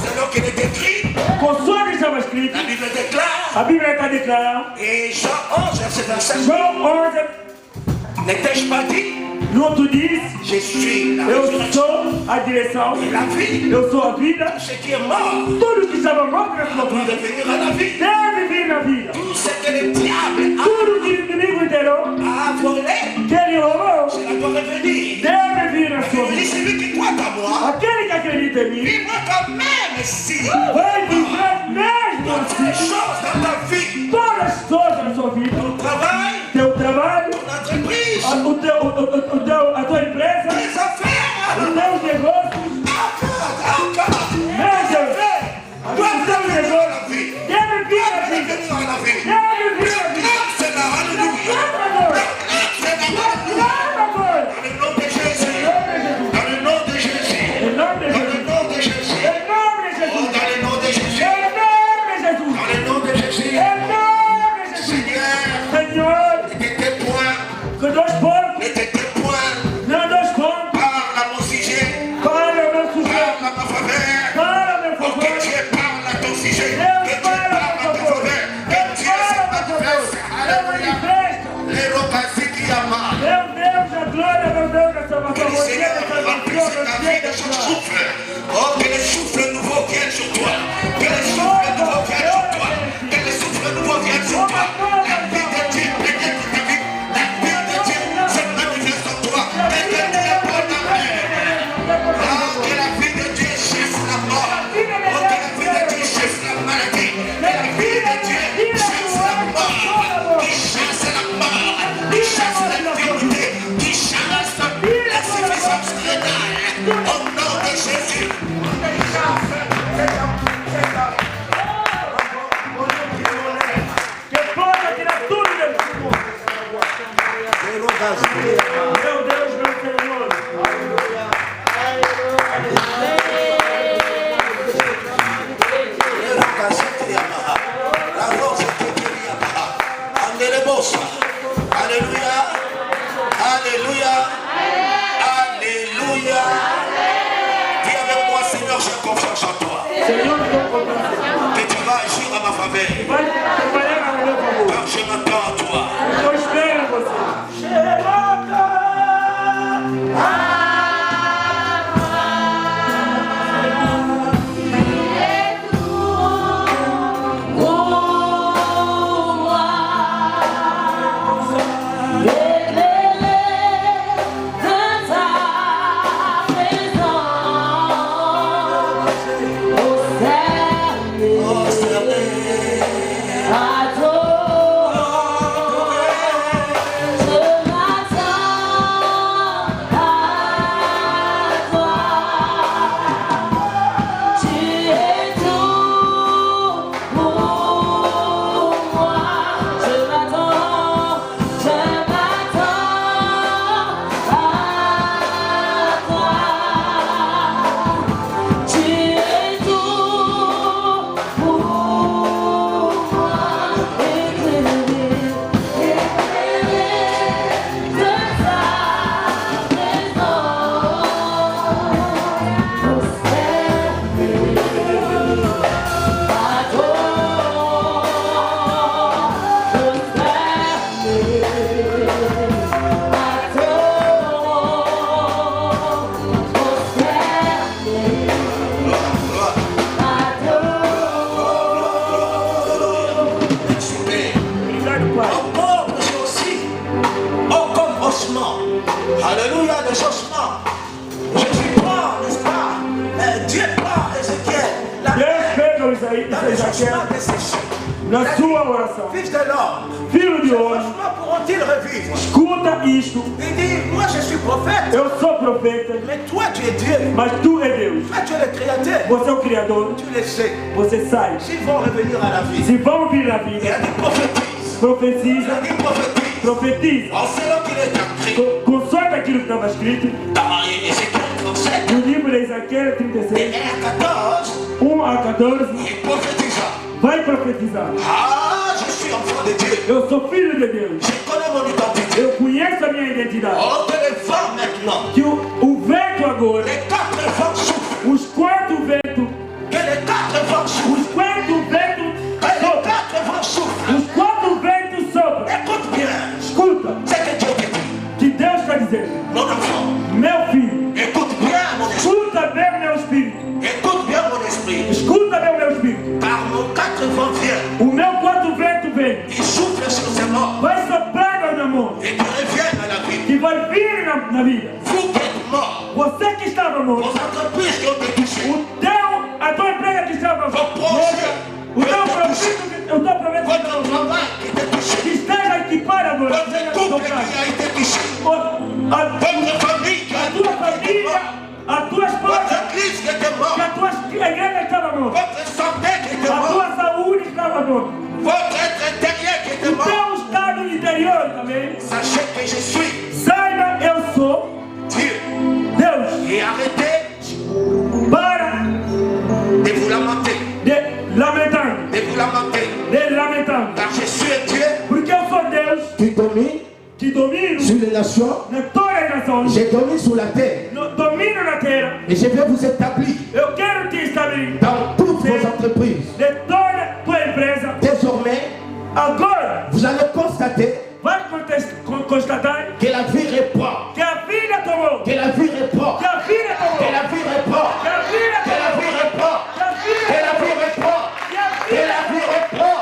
[SPEAKER 1] Selon qu'il est écrit,
[SPEAKER 3] Conforme estava escrito,
[SPEAKER 1] la Bible déclare,
[SPEAKER 3] a Bíblia está declarando,
[SPEAKER 1] et Jean 11, verset 27,
[SPEAKER 3] João 11,
[SPEAKER 1] n'étais-je pas dit,
[SPEAKER 3] no outro diz,
[SPEAKER 1] je suis la
[SPEAKER 3] eu
[SPEAKER 1] résurrection
[SPEAKER 3] sou a direção,
[SPEAKER 1] et la vie.
[SPEAKER 3] eu sou a vida.
[SPEAKER 1] Ce qui est mort
[SPEAKER 3] Tudo que estava morto na sua
[SPEAKER 1] doit
[SPEAKER 3] vida
[SPEAKER 1] revenir à la vie.
[SPEAKER 3] deve vir na vida.
[SPEAKER 1] Tout ce que le diable
[SPEAKER 3] Tudo que o inimigo enterrou,
[SPEAKER 1] a volé,
[SPEAKER 3] que ele roubou,
[SPEAKER 1] cela doit revenir.
[SPEAKER 3] deve vir na sua
[SPEAKER 1] Il dit,
[SPEAKER 3] vida.
[SPEAKER 1] celui qui croit en moi,
[SPEAKER 3] Aquele que acredita em mim,
[SPEAKER 1] vivra quand même si
[SPEAKER 3] vai viver mesmo
[SPEAKER 1] toutes les
[SPEAKER 3] assim.
[SPEAKER 1] choses dans ta vie,
[SPEAKER 3] Todas as coisas na sua vida,
[SPEAKER 1] ton travail,
[SPEAKER 3] teu trabalho,
[SPEAKER 1] ton entreprise,
[SPEAKER 3] a tua empresa,
[SPEAKER 1] tes affaires,
[SPEAKER 3] os teus negócios,
[SPEAKER 1] encore,
[SPEAKER 3] mesmo,
[SPEAKER 1] doivent
[SPEAKER 3] os teus
[SPEAKER 1] revenir à
[SPEAKER 3] negócios,
[SPEAKER 1] la vie.
[SPEAKER 3] deve vir na
[SPEAKER 1] Doivent
[SPEAKER 3] vida.
[SPEAKER 1] revenir à la vie.
[SPEAKER 3] Deve vir na vida.
[SPEAKER 1] C'est la alléluia.
[SPEAKER 3] Clama agora.
[SPEAKER 1] C'est la alléluia.
[SPEAKER 3] Clama agora.
[SPEAKER 1] Dans le nom de Jésus. Dans le nom de Jésus.
[SPEAKER 3] Em nome de
[SPEAKER 1] Dans
[SPEAKER 3] Jesus.
[SPEAKER 1] le nom de Jésus.
[SPEAKER 3] Em nome de
[SPEAKER 1] Oh,
[SPEAKER 3] Jesus.
[SPEAKER 1] dans le nom de Jésus.
[SPEAKER 3] Em nome de Jesus.
[SPEAKER 1] Dans le nom de Jésus.
[SPEAKER 3] Em nome de Jesus.
[SPEAKER 1] Seigneur,
[SPEAKER 3] Senhor,
[SPEAKER 1] ne t'étais point,
[SPEAKER 3] que dois porcos,
[SPEAKER 1] ne t'étais point,
[SPEAKER 3] não dois pontos,
[SPEAKER 1] parle à mon sujet,
[SPEAKER 3] para o meu sujeito,
[SPEAKER 1] parle à ma faveur.
[SPEAKER 3] para o meu
[SPEAKER 1] Oh, que
[SPEAKER 3] favor.
[SPEAKER 1] Dieu parle à ton sujet, que Dieu parle à ta faveur, que Dieu se manifeste. Alléluia. Les rocassiers qui aiment.
[SPEAKER 3] Meu Deus, a glória, meu Deus, da salvação.
[SPEAKER 1] Que le
[SPEAKER 3] Você
[SPEAKER 1] Seigneur
[SPEAKER 3] da
[SPEAKER 1] remplisse
[SPEAKER 3] salvação,
[SPEAKER 1] ta
[SPEAKER 3] você
[SPEAKER 1] vie
[SPEAKER 3] da
[SPEAKER 1] de son
[SPEAKER 3] glória.
[SPEAKER 1] souffle. Oh, que le souffle nouveau vienne sur toi. Que le souffle nouveau vienne sur toi. Que le souffle nouveau vienne sur toi. La vie de Dieu pénètre ta vie. La vie de Dieu se manifeste en toi. Et que tu es bon ta mère. Oh, que la vie de Dieu chasse la mort. Oh, que la vie de Dieu chasse la maladie. Que la vie de Dieu chasse la mort. Qui chasse la mort. Qui chasse l'infirmité. Qui chasse l'insuffisance rénale. Au nom de Jésus.
[SPEAKER 3] Que possa tirar tudo de mim. Meu Deus, meu Senhor.
[SPEAKER 1] Alléluia. Alléluia. Alléluia. Dis avec moi, Seigneur, j'ai confiance en toi.
[SPEAKER 3] Senhor, estou confiante.
[SPEAKER 1] Que tu vas agir à ma faveur.
[SPEAKER 3] Vai trabalhar a meu favor.
[SPEAKER 1] Car je m'attends à toi.
[SPEAKER 3] Eu espero em você.
[SPEAKER 1] Oh, Seigneur. Alléluia, des ossements. Jésus prend, n'est-ce pas? Dieu prend Ézéchiel. La
[SPEAKER 3] Deus pega o
[SPEAKER 1] dans les ossements
[SPEAKER 3] Isaías
[SPEAKER 1] desséchés.
[SPEAKER 3] na sua oração.
[SPEAKER 1] Fils de l'homme,
[SPEAKER 3] Filho de
[SPEAKER 1] les
[SPEAKER 3] homem,
[SPEAKER 1] ossements pourront-ils revivre?
[SPEAKER 3] escuta isto.
[SPEAKER 1] Il dit, moi je suis prophète,
[SPEAKER 3] Eu sou profeta,
[SPEAKER 1] mais toi tu es Dieu.
[SPEAKER 3] mas tu é Deus.
[SPEAKER 1] Toi tu es le créateur.
[SPEAKER 3] Você é o Criador.
[SPEAKER 1] Tu le sais.
[SPEAKER 3] Você sabe.
[SPEAKER 1] S'ils vont revenir à la vie,
[SPEAKER 3] Se vão vir na
[SPEAKER 1] il
[SPEAKER 3] vida,
[SPEAKER 1] a dit prophétise.
[SPEAKER 3] Profetiza.
[SPEAKER 1] Ele profetiza.
[SPEAKER 3] Profetiza.
[SPEAKER 1] Ao Senhor que ele está escrito.
[SPEAKER 3] Consoante aquilo que estava escrito
[SPEAKER 1] Em Ezequiel 37.
[SPEAKER 3] no livro de Ezequiel
[SPEAKER 1] De
[SPEAKER 3] 36,
[SPEAKER 1] 14.
[SPEAKER 3] 1 a 14.
[SPEAKER 1] Il profétisa.
[SPEAKER 3] Vai profetizar.
[SPEAKER 1] Ah, je suis enfant de Dieu.
[SPEAKER 3] Eu sou filho de Deus.
[SPEAKER 1] Je connais mon identité.
[SPEAKER 3] Eu conheço a minha identidade.
[SPEAKER 1] Oh, que les vents maintenant.
[SPEAKER 3] Que o vento agora,
[SPEAKER 1] Les 4 vents soufflent.
[SPEAKER 3] os 4 ventos,
[SPEAKER 1] Que les 4 vents soufflent.
[SPEAKER 3] os 4 ventos
[SPEAKER 1] Que les
[SPEAKER 3] sopram.
[SPEAKER 1] 4 vents soufflent.
[SPEAKER 3] Os 4 ventos sopram.
[SPEAKER 1] Écoute bien.
[SPEAKER 3] Escuta,
[SPEAKER 1] C'est que Dieu te dit.
[SPEAKER 3] que Deus está dizendo.
[SPEAKER 1] Mon enfant.
[SPEAKER 3] Meu filho,
[SPEAKER 1] Écoute bien mon esprit.
[SPEAKER 3] escuta bem meu espírito.
[SPEAKER 1] Écoute bien mon esprit.
[SPEAKER 3] Escuta bem meu espírito.
[SPEAKER 1] Car mon 4 vents vient.
[SPEAKER 3] O meu 4 vento vem.
[SPEAKER 1] Il souffle sur ses morts.
[SPEAKER 3] Vai soprar aos meus mortos.
[SPEAKER 1] Et qui reviennent à la vie.
[SPEAKER 3] Que vai vir na vida.
[SPEAKER 1] Vous qui êtes morts.
[SPEAKER 3] Você que estava
[SPEAKER 1] Vos
[SPEAKER 3] morto.
[SPEAKER 1] entreprises qui ont été touchées.
[SPEAKER 3] A tua empresa que estava
[SPEAKER 1] Vos
[SPEAKER 3] morta.
[SPEAKER 1] projets.
[SPEAKER 3] O teu projeto
[SPEAKER 1] Votre travail qui était touché.
[SPEAKER 3] que esteja equipado agora.
[SPEAKER 1] Votre couple qui a été touché. Votre famille qui a
[SPEAKER 3] A tua família, a tua esposa,
[SPEAKER 1] Votre église qui était
[SPEAKER 3] que
[SPEAKER 1] morte.
[SPEAKER 3] a igreja estava morta.
[SPEAKER 1] Votre santé qui était
[SPEAKER 3] A
[SPEAKER 1] morte.
[SPEAKER 3] tua saúde estava morta.
[SPEAKER 1] Votre être intérieur qui était
[SPEAKER 3] O
[SPEAKER 1] mort.
[SPEAKER 3] teu estado interior também.
[SPEAKER 1] Sachez que je suis
[SPEAKER 3] Saiba, eu sou
[SPEAKER 1] Dieu.
[SPEAKER 3] Deus.
[SPEAKER 1] Et arrêtez
[SPEAKER 3] Para
[SPEAKER 1] de vous lamenter.
[SPEAKER 3] de lamentar.
[SPEAKER 1] De vous lamenter.
[SPEAKER 3] De lamentar.
[SPEAKER 1] Car je suis un Dieu
[SPEAKER 3] Porque eu sou Deus
[SPEAKER 4] Tu domines
[SPEAKER 3] que domino
[SPEAKER 4] sur les nations.
[SPEAKER 3] na todas as nações.
[SPEAKER 4] J'ai domine sur la terre.
[SPEAKER 3] Domino na terra.
[SPEAKER 4] Et je vais vous établir
[SPEAKER 3] Eu quero te estabelecer
[SPEAKER 4] dans toutes vos entreprises.
[SPEAKER 3] de toda tua empresa.
[SPEAKER 4] Désormais,
[SPEAKER 3] Agora,
[SPEAKER 4] vous allez constater
[SPEAKER 3] vai constatar
[SPEAKER 4] que la vie reprend.
[SPEAKER 3] que a vida tomou.
[SPEAKER 4] Que la vie reprend.
[SPEAKER 3] Que a vida tomou.
[SPEAKER 4] Que la vie reprend.
[SPEAKER 3] Que a vida
[SPEAKER 4] Que la
[SPEAKER 3] tomou.
[SPEAKER 4] vie reprend.
[SPEAKER 3] Que a vida
[SPEAKER 4] Que la vie reprend.
[SPEAKER 3] Que a
[SPEAKER 4] Que la vie reprend.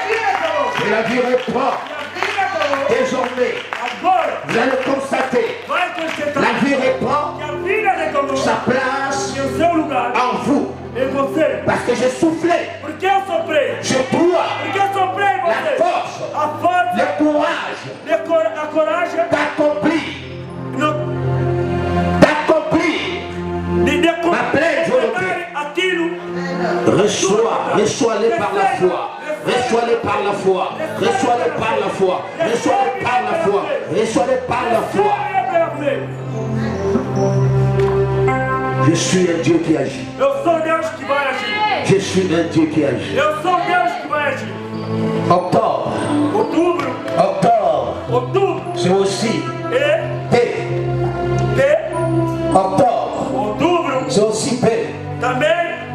[SPEAKER 3] vida tomou.
[SPEAKER 4] Que la vie reprend.
[SPEAKER 3] Que a vida tomou.
[SPEAKER 4] Désormais,
[SPEAKER 3] Agora,
[SPEAKER 4] vous allez constater
[SPEAKER 3] vai constatar
[SPEAKER 4] la vie reprend
[SPEAKER 3] que a vida retomou
[SPEAKER 4] sa place
[SPEAKER 3] e o seu lugar
[SPEAKER 4] en vous.
[SPEAKER 3] em você.
[SPEAKER 4] Parce que j'ai soufflé,
[SPEAKER 3] Porque eu soprei.
[SPEAKER 4] je dois
[SPEAKER 3] Porque eu soprei em
[SPEAKER 4] la
[SPEAKER 3] você.
[SPEAKER 4] force,
[SPEAKER 3] A força,
[SPEAKER 4] le courage
[SPEAKER 3] a coragem
[SPEAKER 4] d'accomplir,
[SPEAKER 3] no-
[SPEAKER 4] d'accomplir.
[SPEAKER 3] de
[SPEAKER 4] Ma pleine volonté.
[SPEAKER 3] completar aquilo.
[SPEAKER 4] Reçois-les par la foi. Reçois-les par la foi. Reçois-les par la foi. Reçois-les par la foi. Reçois-les par la foi. Je suis un Dieu qui agit.
[SPEAKER 3] Eu sou Deus que vai agir.
[SPEAKER 4] Je suis un Dieu qui agit.
[SPEAKER 3] Eu sou Deus que vai agir.
[SPEAKER 4] Octobre.
[SPEAKER 3] Outubro,
[SPEAKER 4] Octobre. C'est aussi
[SPEAKER 3] e
[SPEAKER 4] P.
[SPEAKER 3] P.
[SPEAKER 4] Octobre.
[SPEAKER 3] Outubro
[SPEAKER 4] C'est aussi P.
[SPEAKER 3] também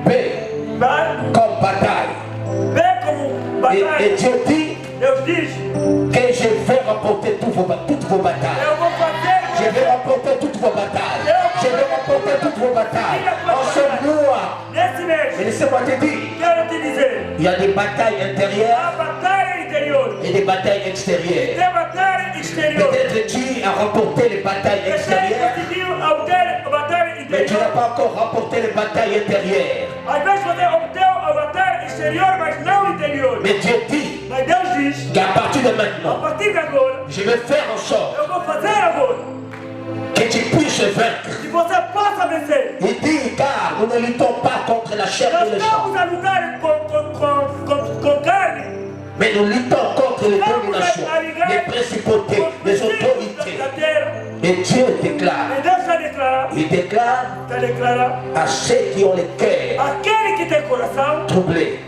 [SPEAKER 4] P.
[SPEAKER 3] vai
[SPEAKER 4] Comme bataille.
[SPEAKER 3] P como
[SPEAKER 4] Et
[SPEAKER 3] batalha.
[SPEAKER 4] Dieu dit
[SPEAKER 3] Deus diz,
[SPEAKER 4] que je vais remporter toutes vos batailles.
[SPEAKER 3] eu vou
[SPEAKER 4] Je
[SPEAKER 3] fazer
[SPEAKER 4] vais remporter toutes vos batailles. Je vais remporter toutes vos batailles. En ce mois,
[SPEAKER 3] nesse
[SPEAKER 4] et
[SPEAKER 3] mês.
[SPEAKER 4] laissez-moi te dire,
[SPEAKER 3] Quero te dizer,
[SPEAKER 4] il y a des batailles intérieures
[SPEAKER 3] a batalha interior
[SPEAKER 4] et des batailles extérieures.
[SPEAKER 3] tem batalha exterior.
[SPEAKER 4] Peut-être tu as remporté les batailles
[SPEAKER 3] Você
[SPEAKER 4] extérieures,
[SPEAKER 3] conseguiu obter a batalha
[SPEAKER 4] mais tu n'as
[SPEAKER 3] interior.
[SPEAKER 4] pas encore remporté les batailles intérieures.
[SPEAKER 3] Às vezes você obteve a batalha exterior, mas não interior.
[SPEAKER 4] Mais Dieu dit
[SPEAKER 3] Mas Deus diz,
[SPEAKER 4] qu'à partir de
[SPEAKER 3] a
[SPEAKER 4] maintenant,
[SPEAKER 3] partir de agora,
[SPEAKER 4] je vais faire en sorte
[SPEAKER 3] eu vou fazer agora
[SPEAKER 4] que tu puisses vaincre.
[SPEAKER 3] que você possa vencer.
[SPEAKER 4] Il dit, car nous ne luttons pas contre la chair
[SPEAKER 3] Nós
[SPEAKER 4] et le sang,
[SPEAKER 3] estamos a lutar com carne,
[SPEAKER 4] mais nous luttons contre les dominations, les principautés,
[SPEAKER 3] com
[SPEAKER 4] les
[SPEAKER 3] os filhos
[SPEAKER 4] autorités.
[SPEAKER 3] da terra.
[SPEAKER 4] Et Dieu déclare,
[SPEAKER 3] E Deus está declarando,
[SPEAKER 4] il déclare à ceux qui ont le cœur
[SPEAKER 3] aquele que tem coração
[SPEAKER 4] troublé,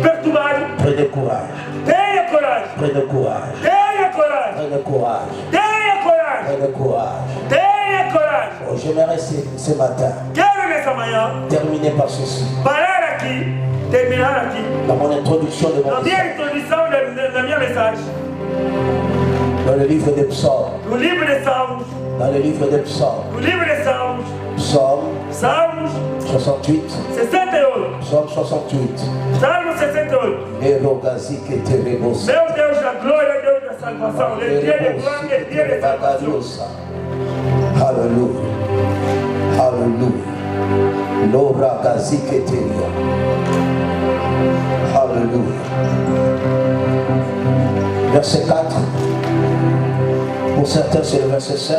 [SPEAKER 3] perturbado,
[SPEAKER 4] prenez courage,
[SPEAKER 3] tenha coragem,
[SPEAKER 4] prenez courage,
[SPEAKER 3] tenha coragem,
[SPEAKER 4] prenez courage,
[SPEAKER 3] tenha coragem,
[SPEAKER 4] prenez courage.
[SPEAKER 3] tenha coragem.
[SPEAKER 4] Oh, j'aimerais ce matin
[SPEAKER 3] Quero nessa manhã
[SPEAKER 4] terminer par ceci.
[SPEAKER 3] parar aqui, terminar aqui,
[SPEAKER 4] Dans mon introduction de
[SPEAKER 3] na
[SPEAKER 4] mon
[SPEAKER 3] minha
[SPEAKER 4] message,
[SPEAKER 3] introdução da minha mensagem,
[SPEAKER 4] dans le livre des psaumes,
[SPEAKER 3] no livro de Salmos,
[SPEAKER 4] dans le livre des psaumes,
[SPEAKER 3] no livro de Salmos,
[SPEAKER 4] psaume
[SPEAKER 3] Salmos
[SPEAKER 4] 68,
[SPEAKER 3] 68,
[SPEAKER 4] psaume 68,
[SPEAKER 3] Salmo 68.
[SPEAKER 4] et Rogazi qui était rebosé.
[SPEAKER 3] Meu Deus da glória, Deus da salvação, ele dia de glória, ele dia de salvação.
[SPEAKER 4] Alléluia. Alléluia. L'ora gazi keteria. Alléluia. Verset 4. Pour certains, c'est le verset 5.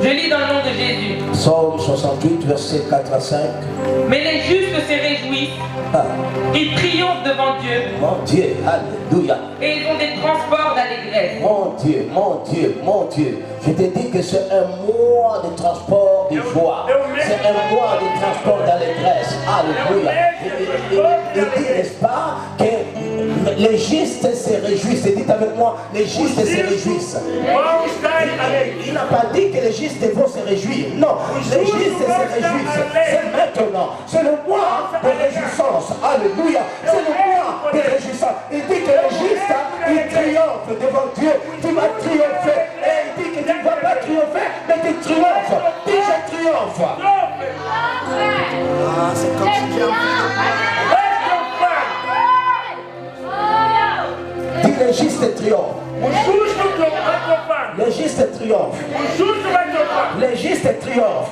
[SPEAKER 5] Je lis dans le nom de Jésus.
[SPEAKER 4] Psaume 68, verset 4 à 5.
[SPEAKER 5] Mais les justes se réjouissent Ils triomphent devant Dieu.
[SPEAKER 4] Mon Dieu, alléluia.
[SPEAKER 5] Et ils ont des transports d'allégresse.
[SPEAKER 4] Mon Dieu, mon Dieu, mon Dieu. Je te dis que c'est un mois de transport de joie. C'est un mois de transport d'allégresse. Alléluia. Il dit, n'est-ce pas, que les justes se réjouissent. Dites avec moi, les justes se réjouissent. Il n'a pas dit que les justes vont se réjouir. Non, les justes se réjouissent. C'est maintenant. C'est le mois de réjouissance. Alléluia. C'est le mois de réjouissance. Il dit que les justes, ils triomphent devant Dieu. Tu vas triompher. Et il dit que tu ne vas pas triompher, mais tu triomphes. Dis je triomphe.
[SPEAKER 1] Ah, c'est comme si j'ai
[SPEAKER 4] Dis les justes triomphent. Les justes triomphent. Les justes triomphent.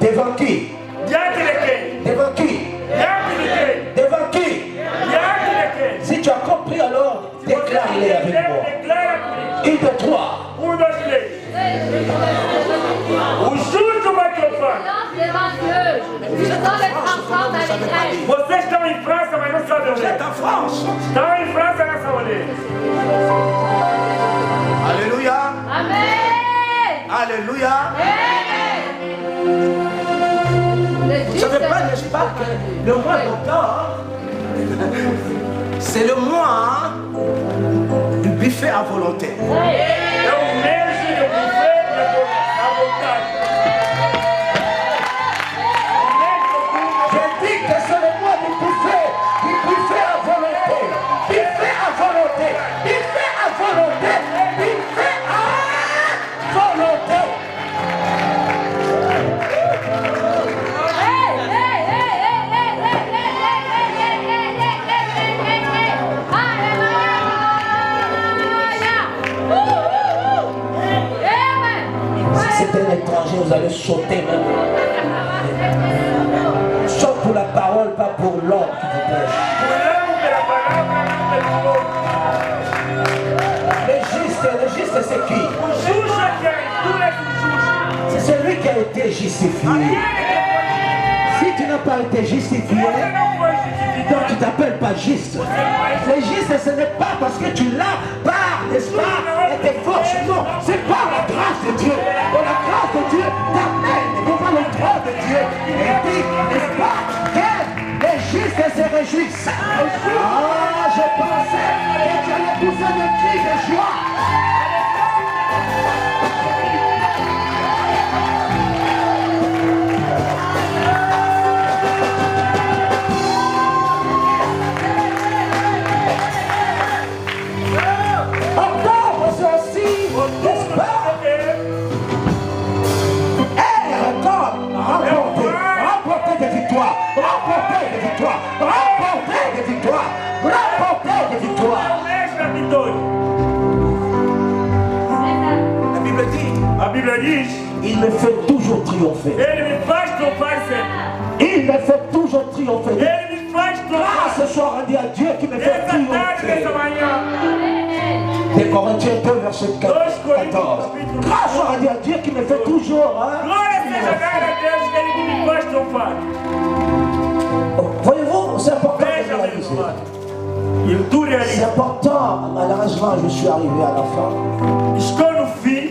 [SPEAKER 4] Devant qui? Devant qui? Devant qui? Si tu as compris alors, déclare-les avec moi. Une de trois.
[SPEAKER 3] Vocês estão em França, mas não sabem ler.
[SPEAKER 1] en France.
[SPEAKER 3] Estão em França, não sabem ler.
[SPEAKER 1] Alléluia.
[SPEAKER 2] Amen.
[SPEAKER 1] Alléluia. Vous ne savez pas, n'est-ce pas, que le mois d'octobre, c'est le mois du buffet à volonté.
[SPEAKER 3] É o mês de buffet à vontade.
[SPEAKER 4] Je dis que c'est le mois du buffet à volonté. Buffet à volonté. Buffet à volonté. Buffet à volonté. Si c'est un étranger, vous allez sauter même. Sauf pour la parole, pas pour l'homme qui vous prêche. Le juste c'est qui? C'est celui qui a été justifié. Si tu n'as pas été justifié, donc tu t'appelles pas juste. Le juste, ce n'est pas parce que tu l'as par, n'est-ce pas, et tes forces. Non, c'est par la grâce de Dieu. Et la grâce de Dieu t'amène devant le trône de Dieu. Et dit, n'est-ce pas, que les justes se réjouissent. Ah, je pensais que tu allais pousser des cris de joie. Octobre, c'est aussi, n'est-ce pas, remporter des victoires, remporter des victoires, remporter des victoires, remporter des victoires.
[SPEAKER 1] La Bible dit,
[SPEAKER 3] A Bíblia diz,
[SPEAKER 4] Il me fait toujours triompher.
[SPEAKER 3] ele me faz triunfar sempre.
[SPEAKER 4] Il me fait toujours triompher.
[SPEAKER 3] Ele me faz triunfar.
[SPEAKER 4] Grâce soit rendue à Dieu qui me fait
[SPEAKER 3] Essa tarde,
[SPEAKER 4] triompher.
[SPEAKER 3] nessa manhã,
[SPEAKER 4] Des Corinthiens 2, verset 14. Grâce soit rendue à Dieu qui me fait toujours.
[SPEAKER 3] glória seja dada a Deus, que ele me faz triunfar.
[SPEAKER 4] Voyez-vous, c'est important de
[SPEAKER 3] Veja, meu
[SPEAKER 4] réaliser.
[SPEAKER 3] irmão. E tu
[SPEAKER 4] C'est
[SPEAKER 3] realiza.
[SPEAKER 4] important. Malheureusement, je suis arrivé à la fin
[SPEAKER 3] Estou no fim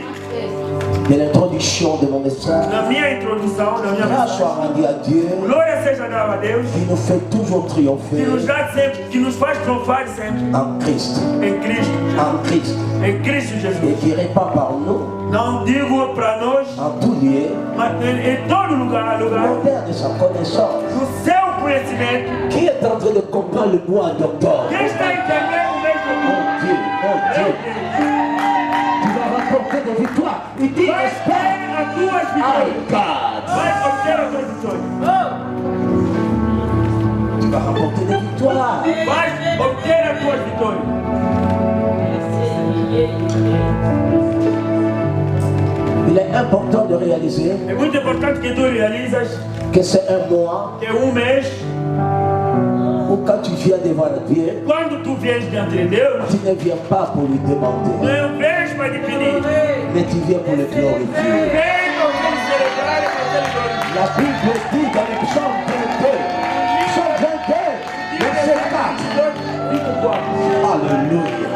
[SPEAKER 4] de l'introduction de mon message.
[SPEAKER 3] da minha introdução, da minha
[SPEAKER 4] Grâce soit
[SPEAKER 3] mensagem.
[SPEAKER 4] rendue à Dieu
[SPEAKER 3] Glória seja dada a Deus,
[SPEAKER 4] qui nous fait toujours
[SPEAKER 3] que
[SPEAKER 4] triompher
[SPEAKER 3] nos dá sempre, que nos faz triunfar sempre
[SPEAKER 4] en Christ.
[SPEAKER 3] em Cristo.
[SPEAKER 4] En Christ.
[SPEAKER 3] Em Cristo
[SPEAKER 4] Et
[SPEAKER 3] Jesus.
[SPEAKER 4] qui répand par nous
[SPEAKER 3] Não digo para nós,
[SPEAKER 4] en tout lieu
[SPEAKER 3] mas em todo lugar,
[SPEAKER 4] l'odeur de sa connaissance.
[SPEAKER 3] no seu conhecimento.
[SPEAKER 4] Qui est en train de comprendre le mois d'octobre?
[SPEAKER 3] Quem está entendendo o mês de
[SPEAKER 4] Mon
[SPEAKER 3] outubro?
[SPEAKER 4] Dieu, mon Dieu. Tu vas remporter des victoires. Il dit,
[SPEAKER 3] Vai
[SPEAKER 4] n'est-ce pas?
[SPEAKER 3] ter as tuas
[SPEAKER 4] Oh
[SPEAKER 3] vitórias.
[SPEAKER 4] God.
[SPEAKER 3] Vai obter as tuas vitórias.
[SPEAKER 4] Tu vas remporter des victoires.
[SPEAKER 3] Vai obter as tuas vitórias.
[SPEAKER 4] Il est important de réaliser
[SPEAKER 3] É muito importante que tu realizas
[SPEAKER 4] que c'est un mois
[SPEAKER 3] que mês,
[SPEAKER 4] où quand tu viens devant Dieu,
[SPEAKER 3] quando tu viens diante de Deus,
[SPEAKER 4] tu ne viens pas pour lui demander,
[SPEAKER 3] não vens para te pedir.
[SPEAKER 4] mais tu viens pour le glorifier.
[SPEAKER 3] Vem para celebrar e para te glorificar.
[SPEAKER 4] La Bible dit dans le psaume 22, psaume
[SPEAKER 3] glória.
[SPEAKER 4] Alléluia.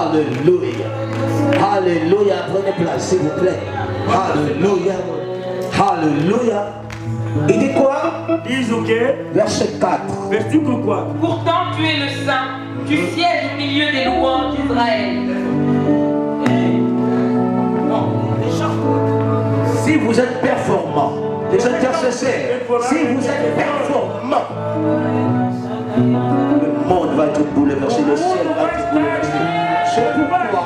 [SPEAKER 4] Alléluia. Alléluia. Prenez place, s'il vous plaît. Alléluia. Alléluia. Il dit quoi?
[SPEAKER 3] Diz o quê?
[SPEAKER 4] Verset 4.
[SPEAKER 3] Versículo 4.
[SPEAKER 5] Pourtant tu es le saint, tu sièges au milieu des louanges d'Israël.
[SPEAKER 4] Si vous êtes performant, les intercesseurs, si vous êtes performant, le monde va être bouleversé, le ciel va être bouleversé. C'est pourquoi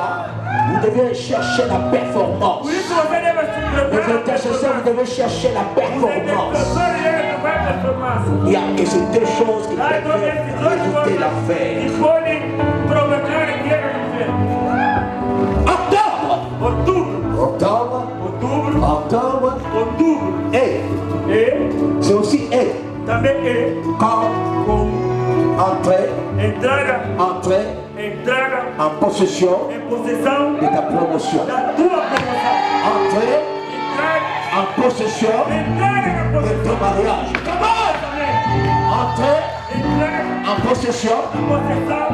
[SPEAKER 4] vous devez chercher la performance.
[SPEAKER 3] Por isso você deve se
[SPEAKER 4] Les
[SPEAKER 3] preparar.
[SPEAKER 4] intercesseurs, vous devez chercher la performance.
[SPEAKER 3] E
[SPEAKER 4] Il y a et c'est deux choses qui peuvent redouter la fête.
[SPEAKER 3] podem provocar a guerra do inferno.
[SPEAKER 4] Octobre,
[SPEAKER 3] Outubro,
[SPEAKER 4] octobre,
[SPEAKER 3] outubro,
[SPEAKER 4] octobre,
[SPEAKER 3] outubro.
[SPEAKER 4] et
[SPEAKER 3] E
[SPEAKER 4] c'est aussi et
[SPEAKER 3] também é
[SPEAKER 4] quand
[SPEAKER 3] com
[SPEAKER 4] entrer
[SPEAKER 3] entrada
[SPEAKER 4] en possession
[SPEAKER 3] em possessão
[SPEAKER 4] de ta promotion.
[SPEAKER 3] da tua promoção.
[SPEAKER 4] Entrer
[SPEAKER 3] Entrada
[SPEAKER 4] en possession
[SPEAKER 3] na
[SPEAKER 4] de
[SPEAKER 3] possessão.
[SPEAKER 4] ton mariage.
[SPEAKER 3] Também.
[SPEAKER 4] Entrer
[SPEAKER 3] Entrada
[SPEAKER 4] en possession
[SPEAKER 3] na possessão